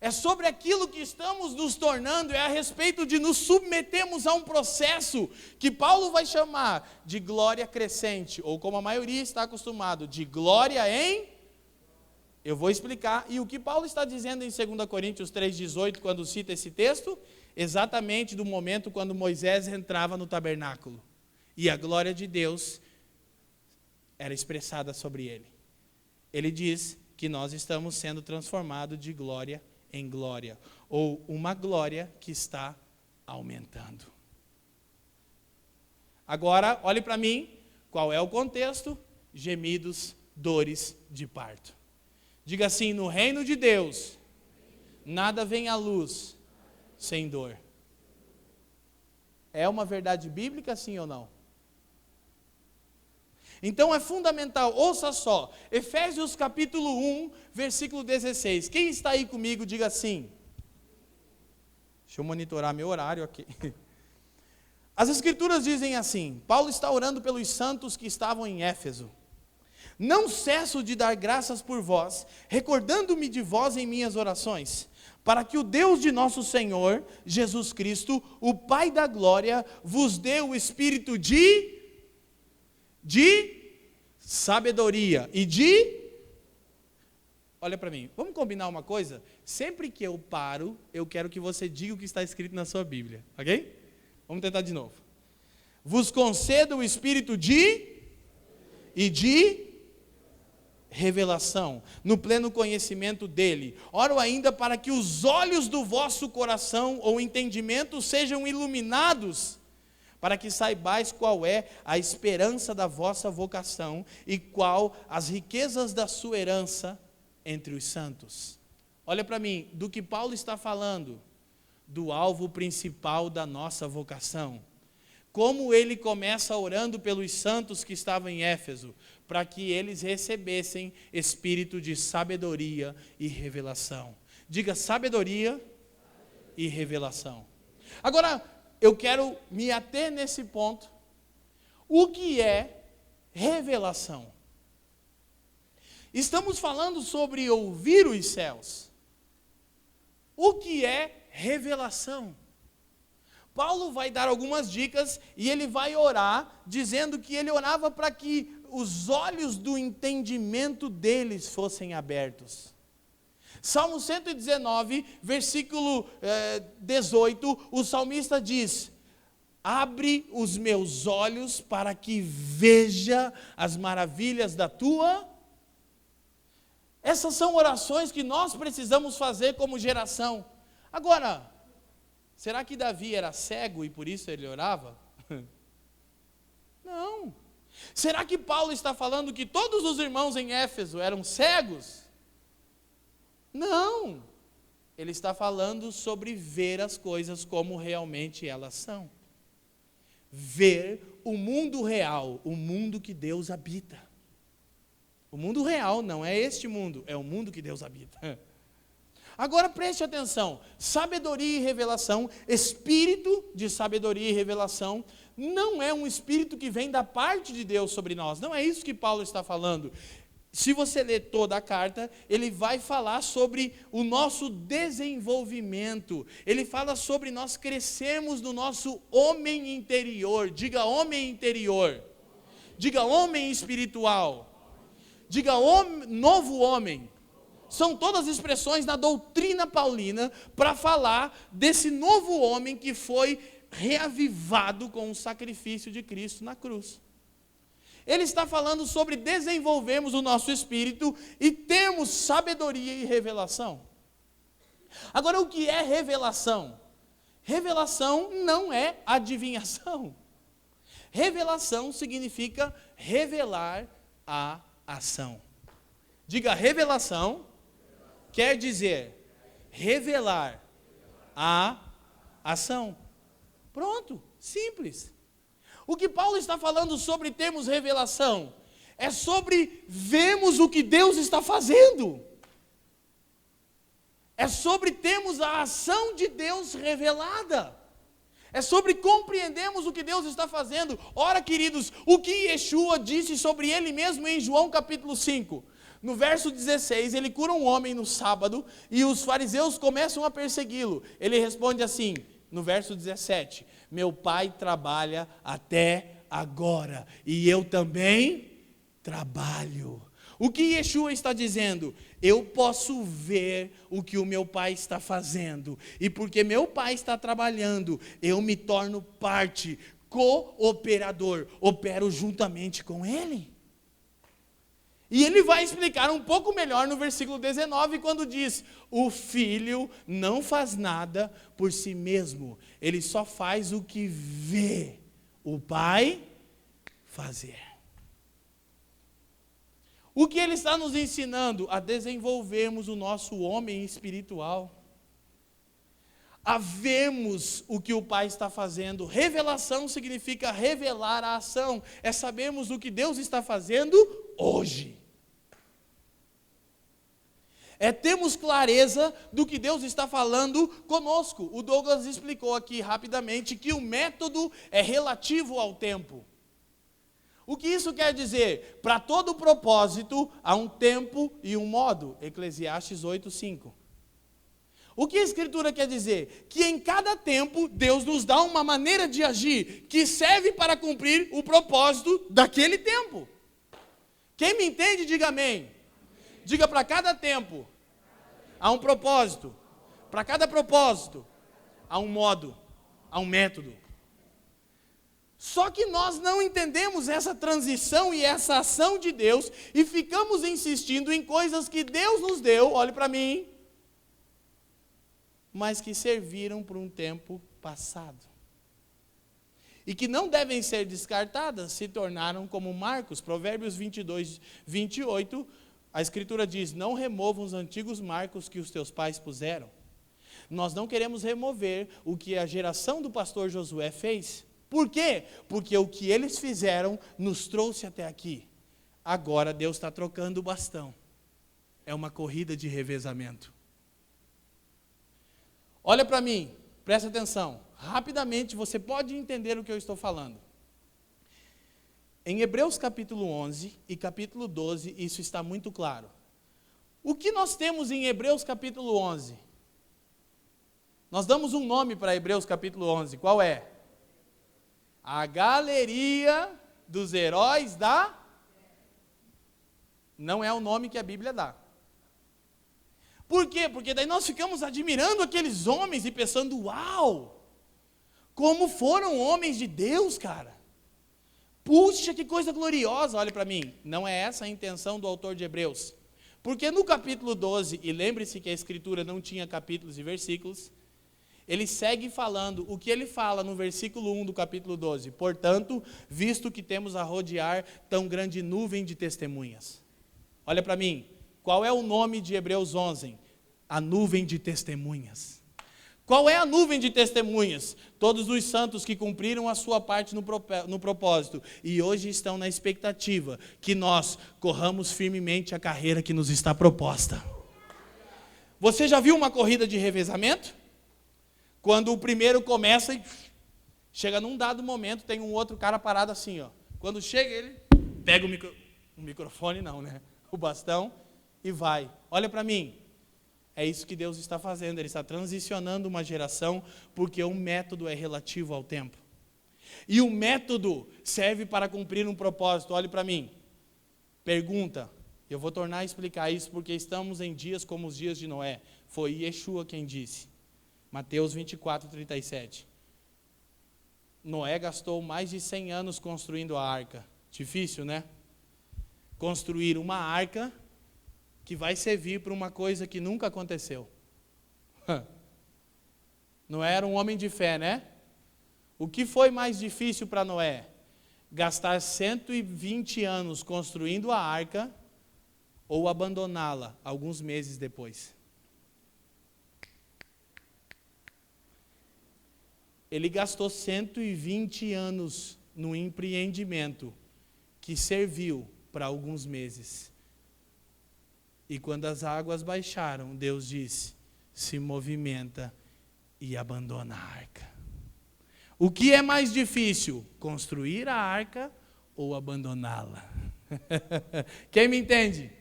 É sobre aquilo que estamos nos tornando, é a respeito de nos submetermos a um processo que Paulo vai chamar de glória crescente, ou como a maioria está acostumado, de glória em... Eu vou explicar. E o que Paulo está dizendo em 2 Coríntios 3,18, quando cita esse texto? Exatamente do momento quando Moisés entrava no tabernáculo. E a glória de Deus era expressada sobre ele. Ele diz que nós estamos sendo transformados de glória em glória. Ou uma glória que está aumentando. Agora, olhe para mim. Qual é o contexto? Gemidos, dores de parto. Diga assim, no reino de Deus, nada vem à luz sem dor. É uma verdade bíblica, sim ou não? Então é fundamental, ouça só, Efésios capítulo 1, versículo 16. Quem está aí comigo, diga assim. Deixa eu monitorar meu horário aqui. As escrituras dizem assim, Paulo está orando pelos santos que estavam em Éfeso. Não cesso de dar graças por vós, recordando-me de vós em minhas orações, para que o Deus de nosso Senhor, Jesus Cristo, o Pai da glória, vos dê o espírito de sabedoria e de... Olha para mim, vamos combinar uma coisa? Sempre que eu paro, eu quero que você diga o que está escrito na sua Bíblia, ok? Vamos tentar de novo. Vos conceda o espírito de revelação, no pleno conhecimento dele. Oro ainda para que os olhos do vosso coração ou entendimento sejam iluminados, para que saibais qual é a esperança da vossa vocação e qual as riquezas da sua herança entre os santos. Olha para mim, do que Paulo está falando? Do alvo principal da nossa vocação. Como ele começa orando pelos santos que estavam em Éfeso, para que eles recebessem espírito de sabedoria e revelação. Diga sabedoria e revelação. Agora, eu quero me ater nesse ponto. O que é revelação? Estamos falando sobre ouvir os céus. O que é revelação? Paulo vai dar algumas dicas e ele vai orar, dizendo que ele orava para que os olhos do entendimento deles fossem abertos. Salmo 119, versículo 18, o salmista diz: abre os meus olhos para que veja as maravilhas da tua... Essas são orações que nós precisamos fazer como geração. Agora, será que Davi era cego e por isso ele orava? Não. Será que Paulo está falando que todos os irmãos em Éfeso eram cegos? Não. Ele está falando sobre ver as coisas como realmente elas são. Ver o mundo real, o mundo que Deus habita. O mundo real não é este mundo, é o mundo que Deus habita. Agora preste atenção, sabedoria e revelação, espírito de sabedoria e revelação, não é um espírito que vem da parte de Deus sobre nós, não é isso que Paulo está falando. Se você ler toda a carta, ele vai falar sobre o nosso desenvolvimento, ele fala sobre nós crescermos no nosso homem interior, diga homem interior, diga homem espiritual, diga novo homem. São todas expressões da doutrina paulina para falar desse novo homem que foi reavivado com o sacrifício de Cristo na cruz. Ele está falando sobre desenvolvermos o nosso espírito e termos sabedoria e revelação. Agora, o que é revelação? Revelação não é adivinhação. Revelação significa revelar a ação. Diga, revelação quer dizer revelar a ação. Pronto, simples. O que Paulo está falando sobre termos revelação é sobre vermos o que Deus está fazendo. É sobre termos a ação de Deus revelada. É sobre compreendermos o que Deus está fazendo. Ora, queridos, o que Yeshua disse sobre ele mesmo em João capítulo 5. No verso 16, ele cura um homem no sábado e os fariseus começam a persegui-lo. Ele responde assim, no verso 17, meu pai trabalha até agora e eu também trabalho. O que Yeshua está dizendo? Eu posso ver o que o meu pai está fazendo. E porque meu pai está trabalhando, eu me torno parte, cooperador. Opero juntamente com ele. E ele vai explicar um pouco melhor no versículo 19, quando diz, o filho não faz nada por si mesmo. Ele só faz o que vê o pai fazer. O que ele está nos ensinando? A desenvolvermos o nosso homem espiritual. A vermos o que o Pai está fazendo. Revelação significa revelar a ação. É sabermos o que Deus está fazendo hoje. É termos clareza do que Deus está falando conosco. O Douglas explicou aqui rapidamente que o método é relativo ao tempo. O que isso quer dizer? Para todo propósito, há um tempo e um modo. Eclesiastes 8:5. O que a Escritura quer dizer? Que em cada tempo, Deus nos dá uma maneira de agir que serve para cumprir o propósito daquele tempo. Quem me entende, diga amém. Diga, para cada tempo, há um propósito. Para cada propósito, há um modo, há um método. Só que nós não entendemos essa transição e essa ação de Deus e ficamos insistindo em coisas que Deus nos deu, olhe para mim, mas que serviram por um tempo passado. E que não devem ser descartadas, se tornaram como marcos. Provérbios 22:28, a Escritura diz, não removam os antigos marcos que os teus pais puseram. Nós não queremos remover o que a geração do pastor Josué fez. Por quê? Porque o que eles fizeram nos trouxe até aqui. Agora Deus está trocando o bastão. É uma corrida de revezamento. Olha para mim, presta atenção. Rapidamente você pode entender o que eu estou falando. Em Hebreus capítulo 11 e capítulo 12, isso está muito claro. O que nós temos em Hebreus capítulo 11? Nós damos um nome para Hebreus capítulo 11. Qual é? A galeria dos heróis da... Não é o nome que a Bíblia dá. Por quê? Porque daí nós ficamos admirando aqueles homens e pensando, uau! Como foram homens de Deus, cara. Puxa, que coisa gloriosa, olha para mim. Não é essa a intenção do autor de Hebreus. Porque no capítulo 12, e lembre-se que a Escritura não tinha capítulos e versículos, ele segue falando o que ele fala no versículo 1 do capítulo 12. Portanto, visto que temos a rodear tão grande nuvem de testemunhas. Olha para mim, qual é o nome de Hebreus 11? A nuvem de testemunhas. Qual é a nuvem de testemunhas? Todos os santos que cumpriram a sua parte no propósito e hoje estão na expectativa que nós corramos firmemente a carreira que nos está proposta. Você já viu uma corrida de revezamento? Quando o primeiro começa e chega num dado momento, tem um outro cara parado assim, ó. Quando chega ele, pega o microfone não, né? O bastão e vai. Olha para mim. É isso que Deus está fazendo. Ele está transicionando uma geração porque o método é relativo ao tempo. E o método serve para cumprir um propósito. Olhe para mim. Pergunta. Eu vou tornar a explicar isso porque estamos em dias como os dias de Noé. Foi Yeshua quem disse. Mateus 24:37. Noé gastou mais de 100 anos construindo a arca. Difícil, né? Construir uma arca que vai servir para uma coisa que nunca aconteceu. Não era um homem de fé, né? O que foi mais difícil para Noé? Gastar 120 anos construindo a arca ou abandoná-la alguns meses depois. Ele gastou 120 anos no empreendimento que serviu para alguns meses. E quando as águas baixaram, Deus disse: se movimenta e abandona a arca. O que é mais difícil, construir a arca ou abandoná-la? Quem me entende?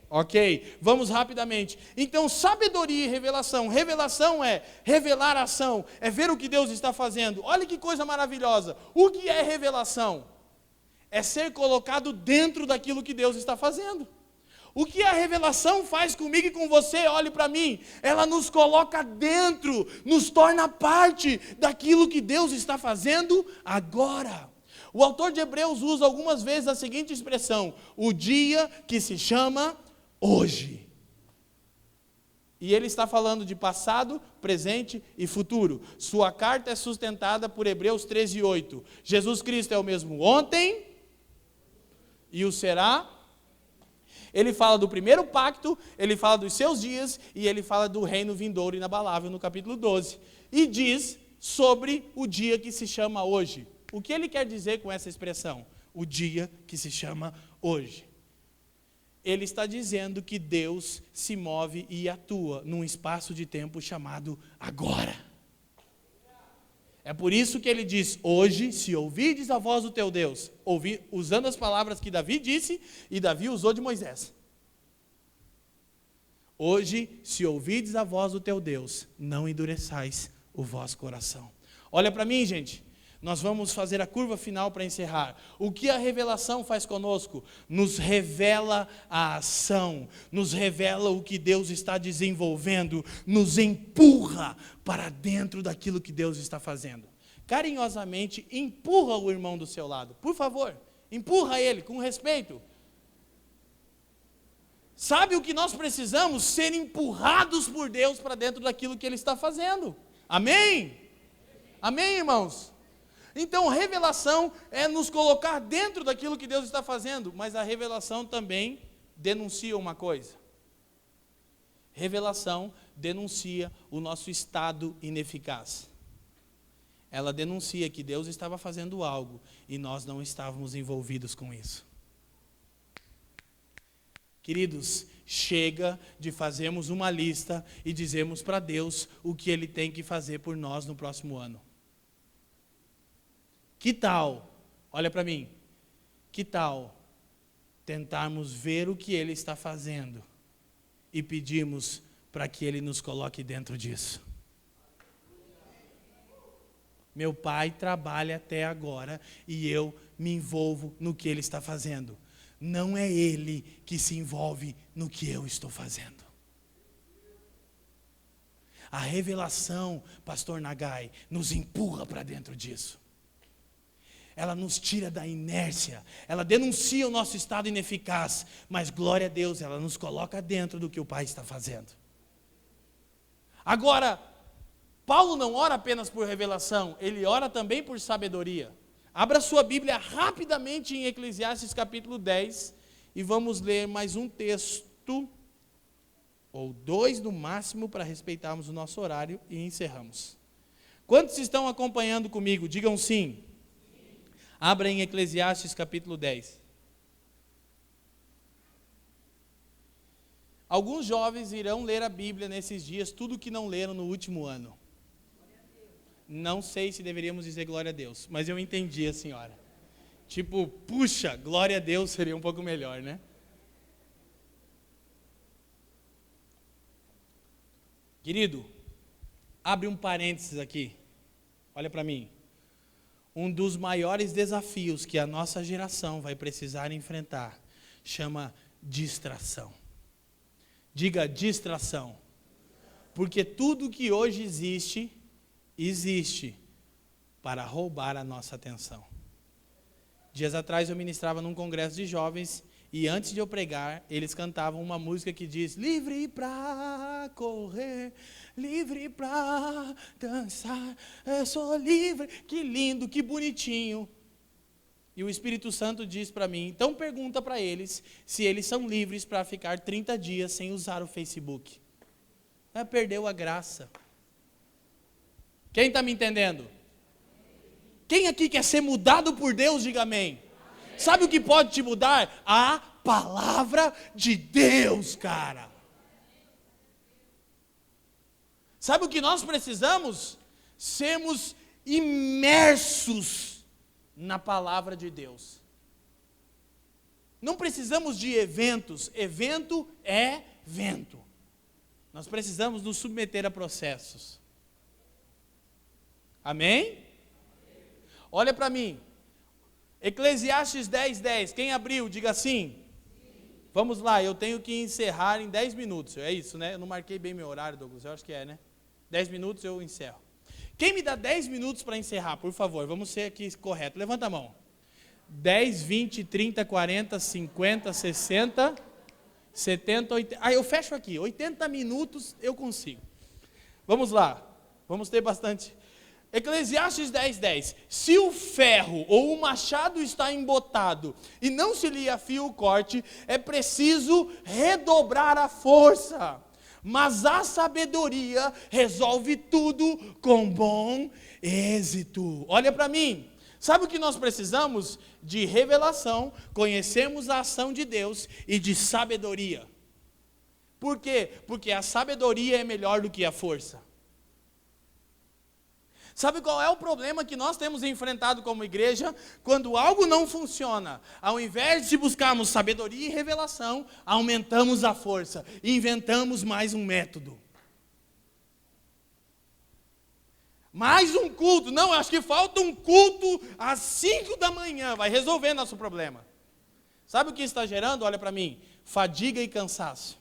Ok, vamos rapidamente. Então, sabedoria e revelação. Revelação é revelar a ação, é ver o que Deus está fazendo. Olha que coisa maravilhosa. O que é revelação? É ser colocado dentro daquilo que Deus está fazendo. O que a revelação faz comigo e com você, olhe para mim, ela nos coloca dentro, nos torna parte daquilo que Deus está fazendo agora. O autor de Hebreus usa algumas vezes a seguinte expressão: o dia que se chama hoje. E ele está falando de passado, presente e futuro. Sua carta é sustentada por Hebreus 13:8. Jesus Cristo é o mesmo ontem e o será. Ele fala do primeiro pacto, ele fala dos seus dias e ele fala do reino vindouro e inabalável no capítulo 12. E diz sobre o dia que se chama hoje. O que ele quer dizer com essa expressão? O dia que se chama hoje. Ele está dizendo que Deus se move e atua num espaço de tempo chamado agora. É por isso que ele diz: hoje, se ouvides a voz do teu Deus, usando as palavras que Davi disse, e Davi usou de Moisés. Hoje, se ouvides a voz do teu Deus, não endureçais o vosso coração. Olha para mim, gente. Nós vamos fazer a curva final para encerrar. O que a revelação faz conosco? Nos revela a ação, nos revela o que Deus está desenvolvendo, nos empurra para dentro daquilo que Deus está fazendo. Carinhosamente, empurra o irmão do seu lado, por favor, empurra ele com respeito. Sabe o que nós precisamos? Ser empurrados por Deus para dentro daquilo que Ele está fazendo. Amém? Amém, irmãos? Então, revelação é nos colocar dentro daquilo que Deus está fazendo, mas a revelação também denuncia uma coisa. Revelação denuncia o nosso estado ineficaz. Ela denuncia que Deus estava fazendo algo e nós não estávamos envolvidos com isso. Queridos, chega de fazermos uma lista e dizermos para Deus o que Ele tem que fazer por nós no próximo ano. Que tal, olha para mim, que tal tentarmos ver o que Ele está fazendo e pedirmos para que Ele nos coloque dentro disso? Meu pai trabalha até agora e eu me envolvo no que ele está fazendo. Não é ele que se envolve no que eu estou fazendo. A revelação, pastor Nagai, nos empurra para dentro disso. Ela nos tira da inércia, ela denuncia o nosso estado ineficaz, mas glória a Deus, ela nos coloca dentro do que o Pai está fazendo. Agora, Paulo não ora apenas por revelação, ele ora também por sabedoria. Abra sua Bíblia rapidamente em Eclesiastes capítulo 10 e vamos ler mais um texto, ou dois no máximo, para respeitarmos o nosso horário e encerramos. Quantos estão acompanhando comigo? Digam sim. Abra em Eclesiastes capítulo 10. Alguns jovens irão ler a Bíblia nesses dias, tudo que não leram no último ano. Não sei se deveríamos dizer glória a Deus, mas eu entendi a senhora. Tipo, puxa, glória a Deus seria um pouco melhor, né? Querido, abre um parênteses aqui. Olha para mim. Um dos maiores desafios que a nossa geração vai precisar enfrentar chama distração. Diga distração. Porque tudo que hoje existe para roubar a nossa atenção. Dias atrás eu ministrava num congresso de jovens e antes de eu pregar, eles cantavam uma música que diz: livre para correr, livre para dançar, eu sou livre. Que lindo, que bonitinho. E o Espírito Santo diz para mim, então pergunta para eles se eles são livres para ficar 30 dias sem usar o Facebook. Perdeu a graça. Quem está me entendendo? Quem aqui quer ser mudado por Deus, diga amém. Sabe o que pode te mudar? A palavra de Deus, cara. Sabe o que nós precisamos? Sermos imersos na palavra de Deus. Não precisamos de eventos. Evento é vento. Nós precisamos nos submeter a processos. Amém? Olha para mim. Eclesiastes 10:10. Quem abriu, diga assim. Vamos lá, eu tenho que encerrar em 10 minutos. É isso, né? Eu não marquei bem meu horário, Douglas. Eu acho que é, né? 10 minutos eu encerro. Quem me dá 10 minutos para encerrar, por favor? Vamos ser aqui correto. Levanta a mão. 10, 20, 30, 40, 50, 60, 70, 80. Eu fecho aqui. 80 minutos eu consigo. Vamos lá. Vamos ter bastante. Eclesiastes 10:10. Se o ferro ou o machado está embotado e não se lhe afia o corte, é preciso redobrar a força. Mas a sabedoria resolve tudo com bom êxito. Olha para mim. Sabe o que nós precisamos? De revelação, conhecemos a ação de Deus e de sabedoria. Por quê? Porque a sabedoria é melhor do que a força. Sabe qual é o problema que nós temos enfrentado como igreja? Quando algo não funciona, ao invés de buscarmos sabedoria e revelação, aumentamos a força e inventamos mais um método. Mais um culto. Não, acho que falta um culto às 5 da manhã. Vai resolver nosso problema. Sabe o que está gerando? Olha para mim. Fadiga e cansaço.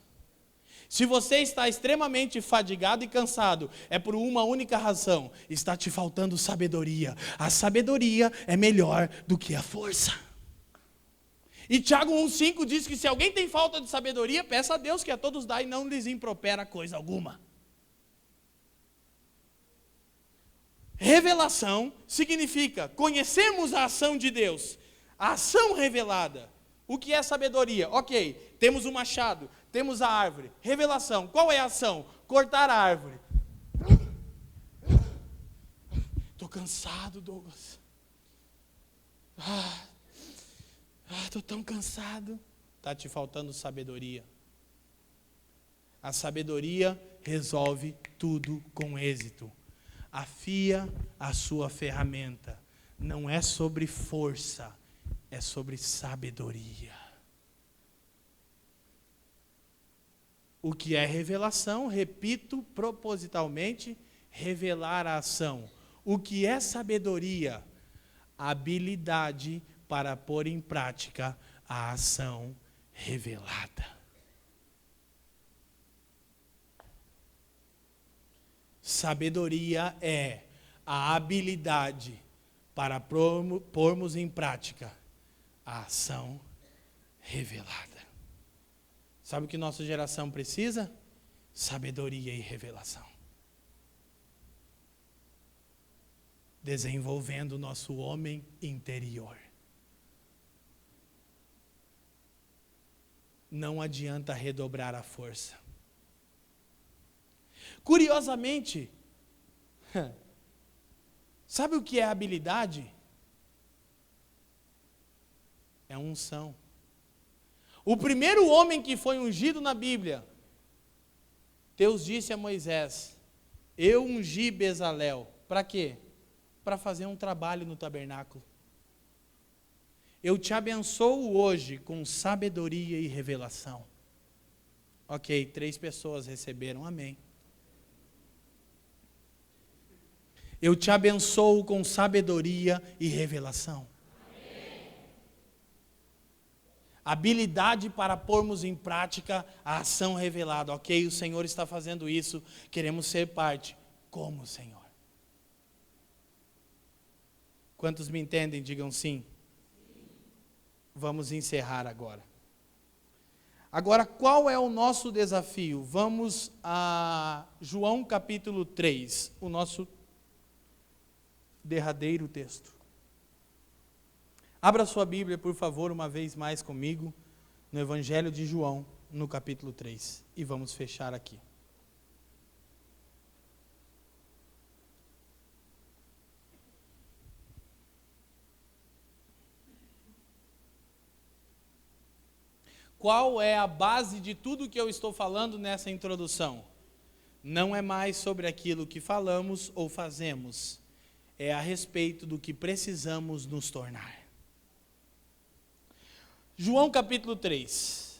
Se você está extremamente fadigado e cansado, é por uma única razão. Está te faltando sabedoria. A sabedoria é melhor do que a força. E Tiago 1,5 diz que se alguém tem falta de sabedoria, peça a Deus que a todos dá e não lhes impropera coisa alguma. Revelação significa conhecermos a ação de Deus. A ação revelada. O que é sabedoria? Ok, temos o machado, temos a árvore. Revelação, qual é a ação? Cortar a árvore. Estou cansado, Douglas. Estou tão cansado. Está te faltando sabedoria. A sabedoria resolve tudo com êxito. Afia a sua ferramenta. Não é sobre força. É sobre sabedoria. O que é revelação, repito propositalmente, revelar a ação. O que é sabedoria? Habilidade para pôr em prática a ação revelada. Sabedoria é a habilidade para pormos em prática a ação revelada. Sabe o que nossa geração precisa? Sabedoria e revelação. Desenvolvendo o nosso homem interior. Não adianta redobrar a força. Curiosamente, sabe o que é habilidade? É unção. O primeiro homem que foi ungido na Bíblia, Deus disse a Moisés, eu ungi Bezalel. Para quê? Para fazer um trabalho no tabernáculo. Eu te abençoo hoje com sabedoria e revelação. Ok, 3 pessoas receberam, amém. Eu te abençoo com sabedoria e revelação. Habilidade para pormos em prática a ação revelada. Ok, o Senhor está fazendo isso, queremos ser parte. Como, Senhor? Quantos me entendem, digam sim. Vamos encerrar agora. Agora, qual é o nosso desafio? Vamos a João capítulo 3, o nosso derradeiro texto. Abra sua Bíblia, por favor, uma vez mais comigo, no Evangelho de João, no capítulo 3. E vamos fechar aqui. Qual é a base de tudo que eu estou falando nessa introdução? Não é mais sobre aquilo que falamos ou fazemos, é a respeito do que precisamos nos tornar. João capítulo 3.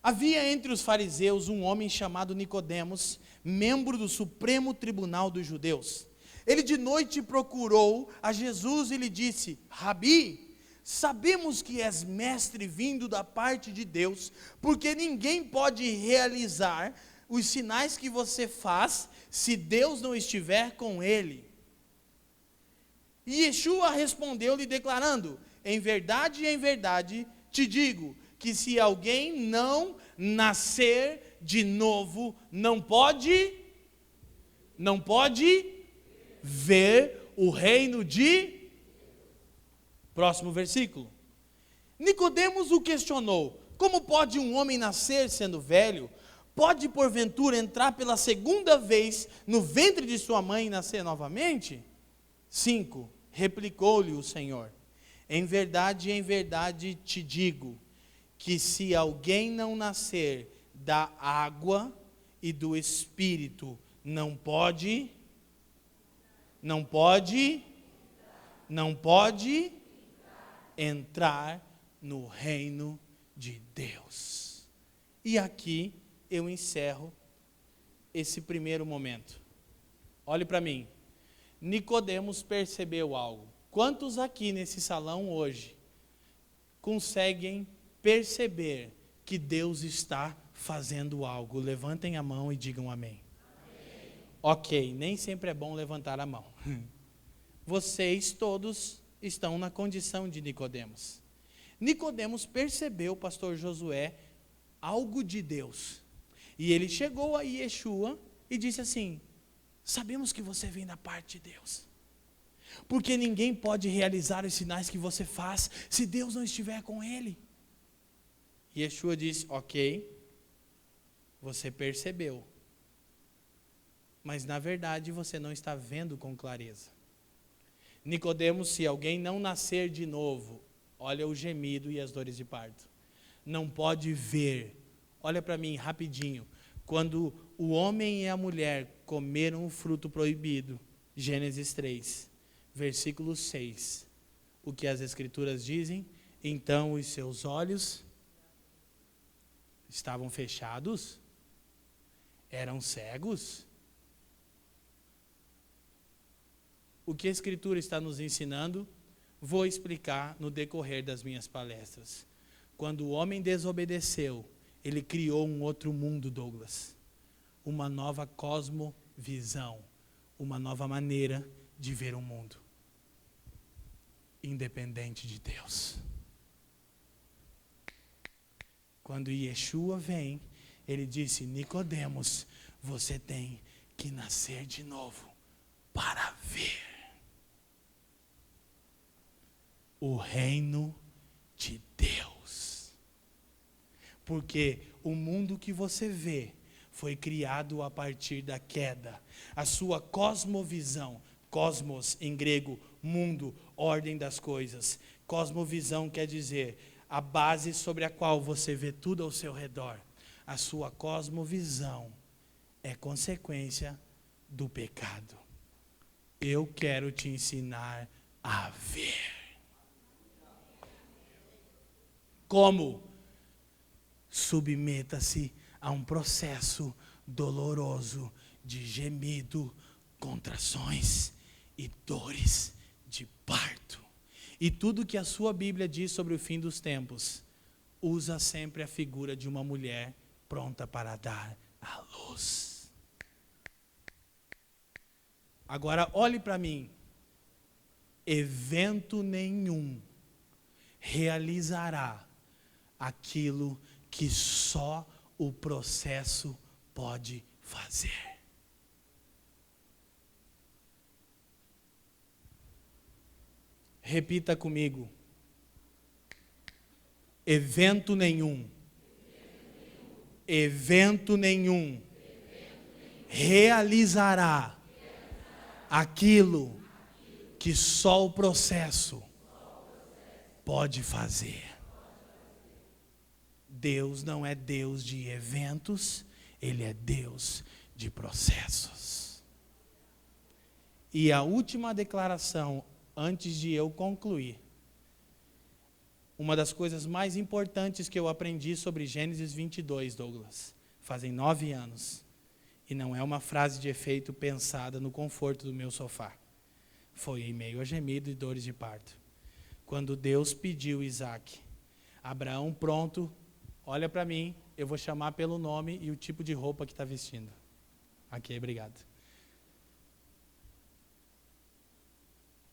Havia entre os fariseus um homem chamado Nicodemos, membro do Supremo Tribunal dos Judeus. Ele de noite procurou a Jesus e lhe disse: Rabi, sabemos que és mestre vindo da parte de Deus, porque ninguém pode realizar os sinais que você faz se Deus não estiver com ele. E Yeshua respondeu-lhe declarando: em verdade te digo, que se alguém não nascer de novo, não pode ver o reino de... Próximo versículo. Nicodemos o questionou: como pode um homem nascer sendo velho? Pode porventura entrar pela segunda vez no ventre de sua mãe e nascer novamente? 5. Replicou-lhe o Senhor: em verdade te digo, que se alguém não nascer da água e do Espírito, não pode entrar no reino de Deus. E aqui eu encerro esse primeiro momento. Olhe para mim. Nicodemos percebeu algo. Quantos aqui nesse salão hoje conseguem perceber que Deus está fazendo algo? Levantem a mão e digam amém. Ok, nem sempre é bom levantar a mão. Vocês todos estão na condição de Nicodemos. Nicodemos percebeu, pastor Josué, algo de Deus. E ele chegou a Yeshua e disse assim: sabemos que você vem da parte de Deus, porque ninguém pode realizar os sinais que você faz se Deus não estiver com ele. Yeshua disse: ok, você percebeu, mas na verdade você não está vendo com clareza. Nicodemos, se alguém não nascer de novo, olha o gemido e as dores de parto, não pode ver. Olha para mim rapidinho. Quando o homem e a mulher comeram o fruto proibido, Gênesis 3, versículo 6, o que as escrituras dizem? Então os seus olhos estavam fechados? Eram cegos? O que a Escritura está nos ensinando, vou explicar no decorrer das minhas palestras. Quando o homem desobedeceu, ele criou um outro mundo, Douglas. Uma nova cosmovisão, uma nova maneira de ver o mundo. Independente de Deus. Quando Yeshua vem, ele disse: Nicodemos, você tem que nascer de novo para ver o reino de Deus. Porque o mundo que você vê foi criado a partir da queda. A sua cosmovisão, cosmos em grego, mundo, ordem das coisas. Cosmovisão quer dizer a base sobre a qual você vê tudo ao seu redor. A sua cosmovisão é consequência do pecado. Eu quero te ensinar a ver. Como? Submeta-se a um processo doloroso de gemido, contrações e dores de parto. E tudo que a sua Bíblia diz sobre o fim dos tempos, usa sempre a figura de uma mulher pronta para dar à luz. Agora olhe para mim. Evento nenhum realizará aquilo que só o processo pode fazer. Repita comigo. evento nenhum realizará aquilo que só o processo pode fazer. Deus não é Deus de eventos, Ele é Deus de processos. E a última declaração, antes de eu concluir, uma das coisas mais importantes que eu aprendi sobre Gênesis 22, Douglas, fazem 9 anos, e não é uma frase de efeito pensada no conforto do meu sofá, foi em meio a gemido e dores de parto. Quando Deus pediu Isaac, Abraão pronto, olha para mim, eu vou chamar pelo nome e o tipo de roupa que está vestindo. Ok, obrigado.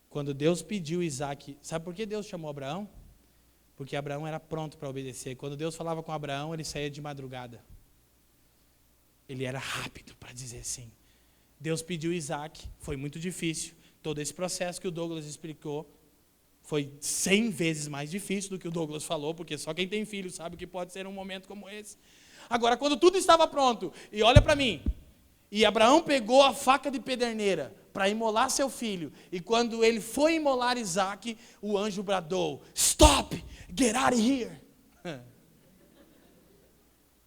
Quando Deus pediu Isaac, sabe por que Deus chamou Abraão? Porque Abraão era pronto para obedecer. Quando Deus falava com Abraão, ele saía de madrugada. Ele era rápido para dizer sim. Deus pediu Isaac, foi muito difícil. Todo esse processo que o Douglas explicou foi 100 vezes mais difícil do que o Douglas falou, porque só quem tem filho sabe o que pode ser um momento como esse. Agora, quando tudo estava pronto, e olha para mim, e Abraão pegou a faca de pederneira para imolar seu filho, e quando ele foi imolar Isaac, o anjo bradou, stop, get out of here.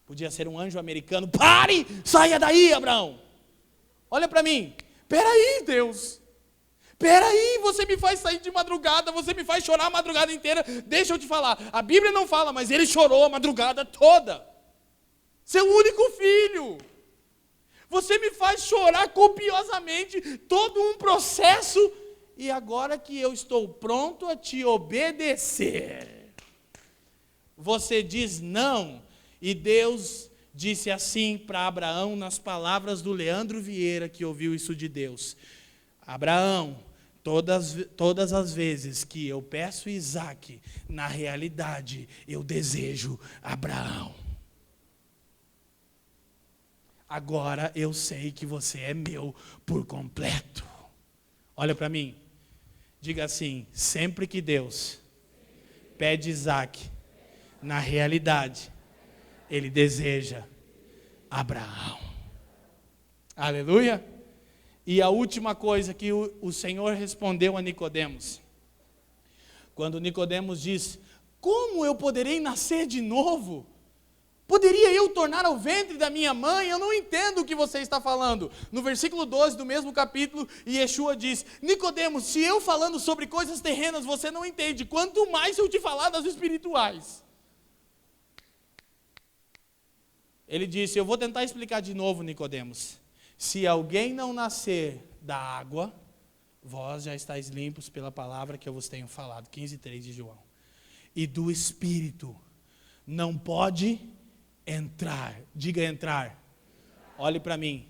Podia ser um anjo americano, pare, saia daí, Abraão. Olha para mim, peraí, Deus. Peraí, você me faz sair de madrugada, você me faz chorar a madrugada inteira. Deixa eu te falar, a Bíblia não fala, mas ele chorou a madrugada toda. Seu único filho. Você me faz chorar copiosamente, todo um processo, e agora que eu estou pronto a te obedecer, você diz não. E Deus disse assim para Abraão, nas palavras do Leandro Vieira, que ouviu isso de Deus: Abraão, todas as vezes que eu peço Isaac, na realidade eu desejo Abraão. Agora eu sei que você é meu por completo. Olha para mim, diga assim: sempre que Deus pede Isaac, na realidade Ele deseja Abraão. Aleluia. E a última coisa que o Senhor respondeu a Nicodemos, quando Nicodemos diz: como eu poderei nascer de novo? Poderia eu tornar ao ventre da minha mãe? Eu não entendo o que você está falando. No versículo 12 do mesmo capítulo, Yeshua diz: Nicodemos, se eu falando sobre coisas terrenas você não entende, quanto mais eu te falar das espirituais. Ele disse: eu vou tentar explicar de novo, Nicodemos. Se alguém não nascer da água, vós já estáis limpos pela palavra que eu vos tenho falado. 15:3 de João. E do Espírito não pode entrar. Diga entrar. Olhe para mim.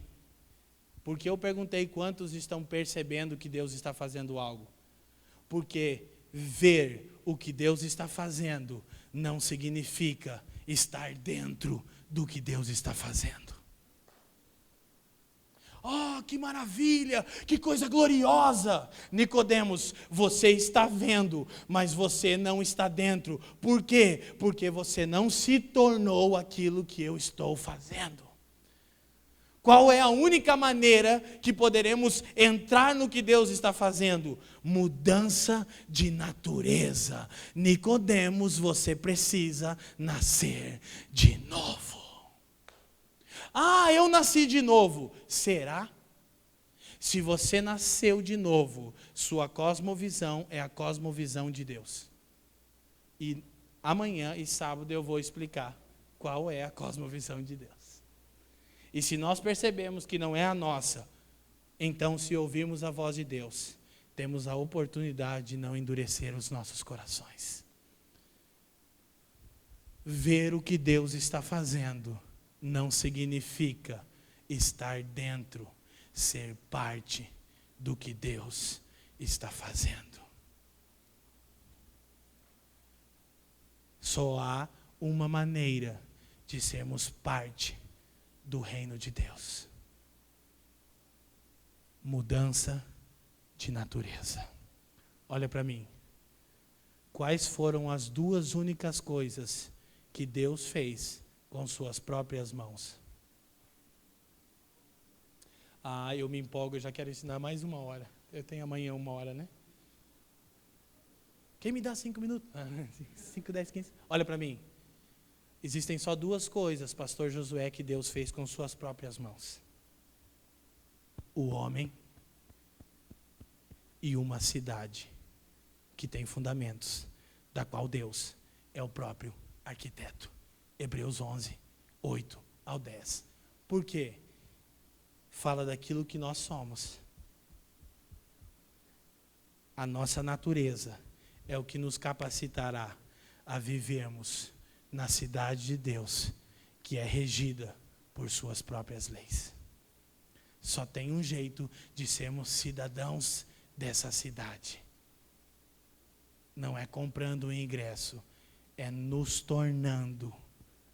Porque eu perguntei quantos estão percebendo que Deus está fazendo algo. Porque ver o que Deus está fazendo não significa estar dentro do que Deus está fazendo. Oh, que maravilha, que coisa gloriosa. Nicodemos, você está vendo, mas você não está dentro. Por quê? Porque você não se tornou aquilo que eu estou fazendo. Qual é a única maneira que poderemos entrar no que Deus está fazendo? Mudança de natureza. Nicodemos, você precisa nascer de novo. Ah, eu nasci de novo. Será? Se você nasceu de novo, sua cosmovisão é a cosmovisão de Deus. E amanhã e sábado eu vou explicar qual é a cosmovisão de Deus. E se nós percebemos que não é a nossa, então se ouvirmos a voz de Deus, temos a oportunidade de não endurecer os nossos corações. Ver o que Deus está fazendo não significa estar dentro, ser parte do que Deus está fazendo. Só há uma maneira de sermos parte do reino de Deus: mudança de natureza. Olha para mim. Quais foram as duas únicas coisas que Deus fez com suas próprias mãos? Eu me empolgo, eu já quero ensinar mais 1 hora. Eu tenho amanhã 1 hora, né? Quem me dá 5 minutos? 5, 10, 15. Olha para mim. Existem só 2 coisas, pastor Josué, que Deus fez com suas próprias mãos. O homem e uma cidade que tem fundamentos, da qual Deus é o próprio arquiteto. Hebreus 11, 8 ao 10. Por quê? Fala daquilo que nós somos. A nossa natureza é o que nos capacitará a vivermos na cidade de Deus, que é regida por suas próprias leis. Só tem um jeito de sermos cidadãos dessa cidade. Não é comprando um ingresso, é nos tornando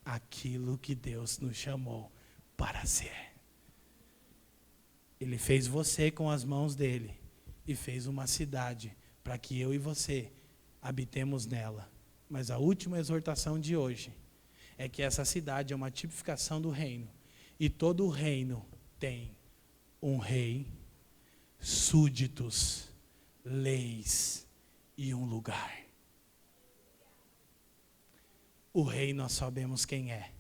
aquilo que Deus nos chamou para ser. Ele fez você com as mãos dele e fez uma cidade para que eu e você habitemos nela. Mas a última exortação de hoje é que essa cidade é uma tipificação do reino. E todo o reino tem um rei, súditos, leis e um lugar. O rei nós sabemos quem é.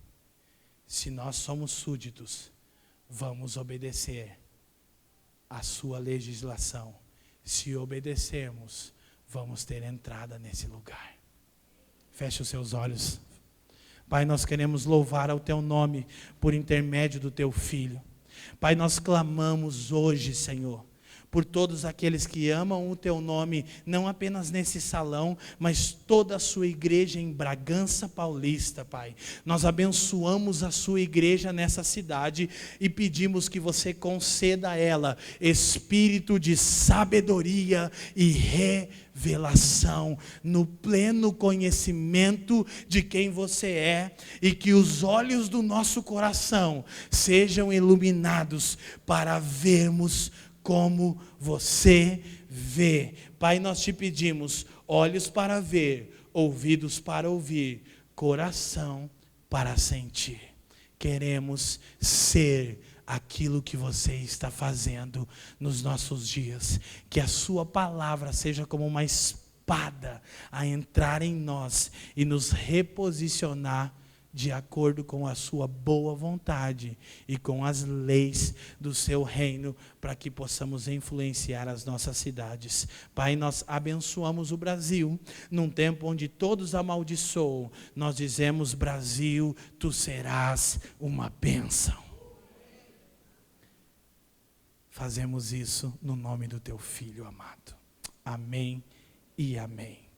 Se nós somos súditos, vamos obedecer a sua legislação. Se obedecermos, vamos ter entrada nesse lugar. Feche os seus olhos. Pai, nós queremos louvar ao teu nome por intermédio do teu Filho. Pai, nós clamamos hoje, Senhor, por todos aqueles que amam o teu nome, não apenas nesse salão, mas toda a sua igreja em Bragança Paulista, Pai. Nós abençoamos a sua igreja nessa cidade e pedimos que você conceda a ela espírito de sabedoria e revelação, no pleno conhecimento de quem você é, e que os olhos do nosso coração sejam iluminados para vermos como você vê. Pai, nós te pedimos olhos para ver, ouvidos para ouvir, coração para sentir. Queremos ser aquilo que você está fazendo nos nossos dias. Que a sua palavra seja como uma espada a entrar em nós e nos reposicionar de acordo com a sua boa vontade e com as leis do seu reino, para que possamos influenciar as nossas cidades. Pai, nós abençoamos o Brasil, num tempo onde todos amaldiçoam. Nós dizemos: Brasil, tu serás uma bênção. Fazemos isso no nome do teu Filho amado. Amém e amém.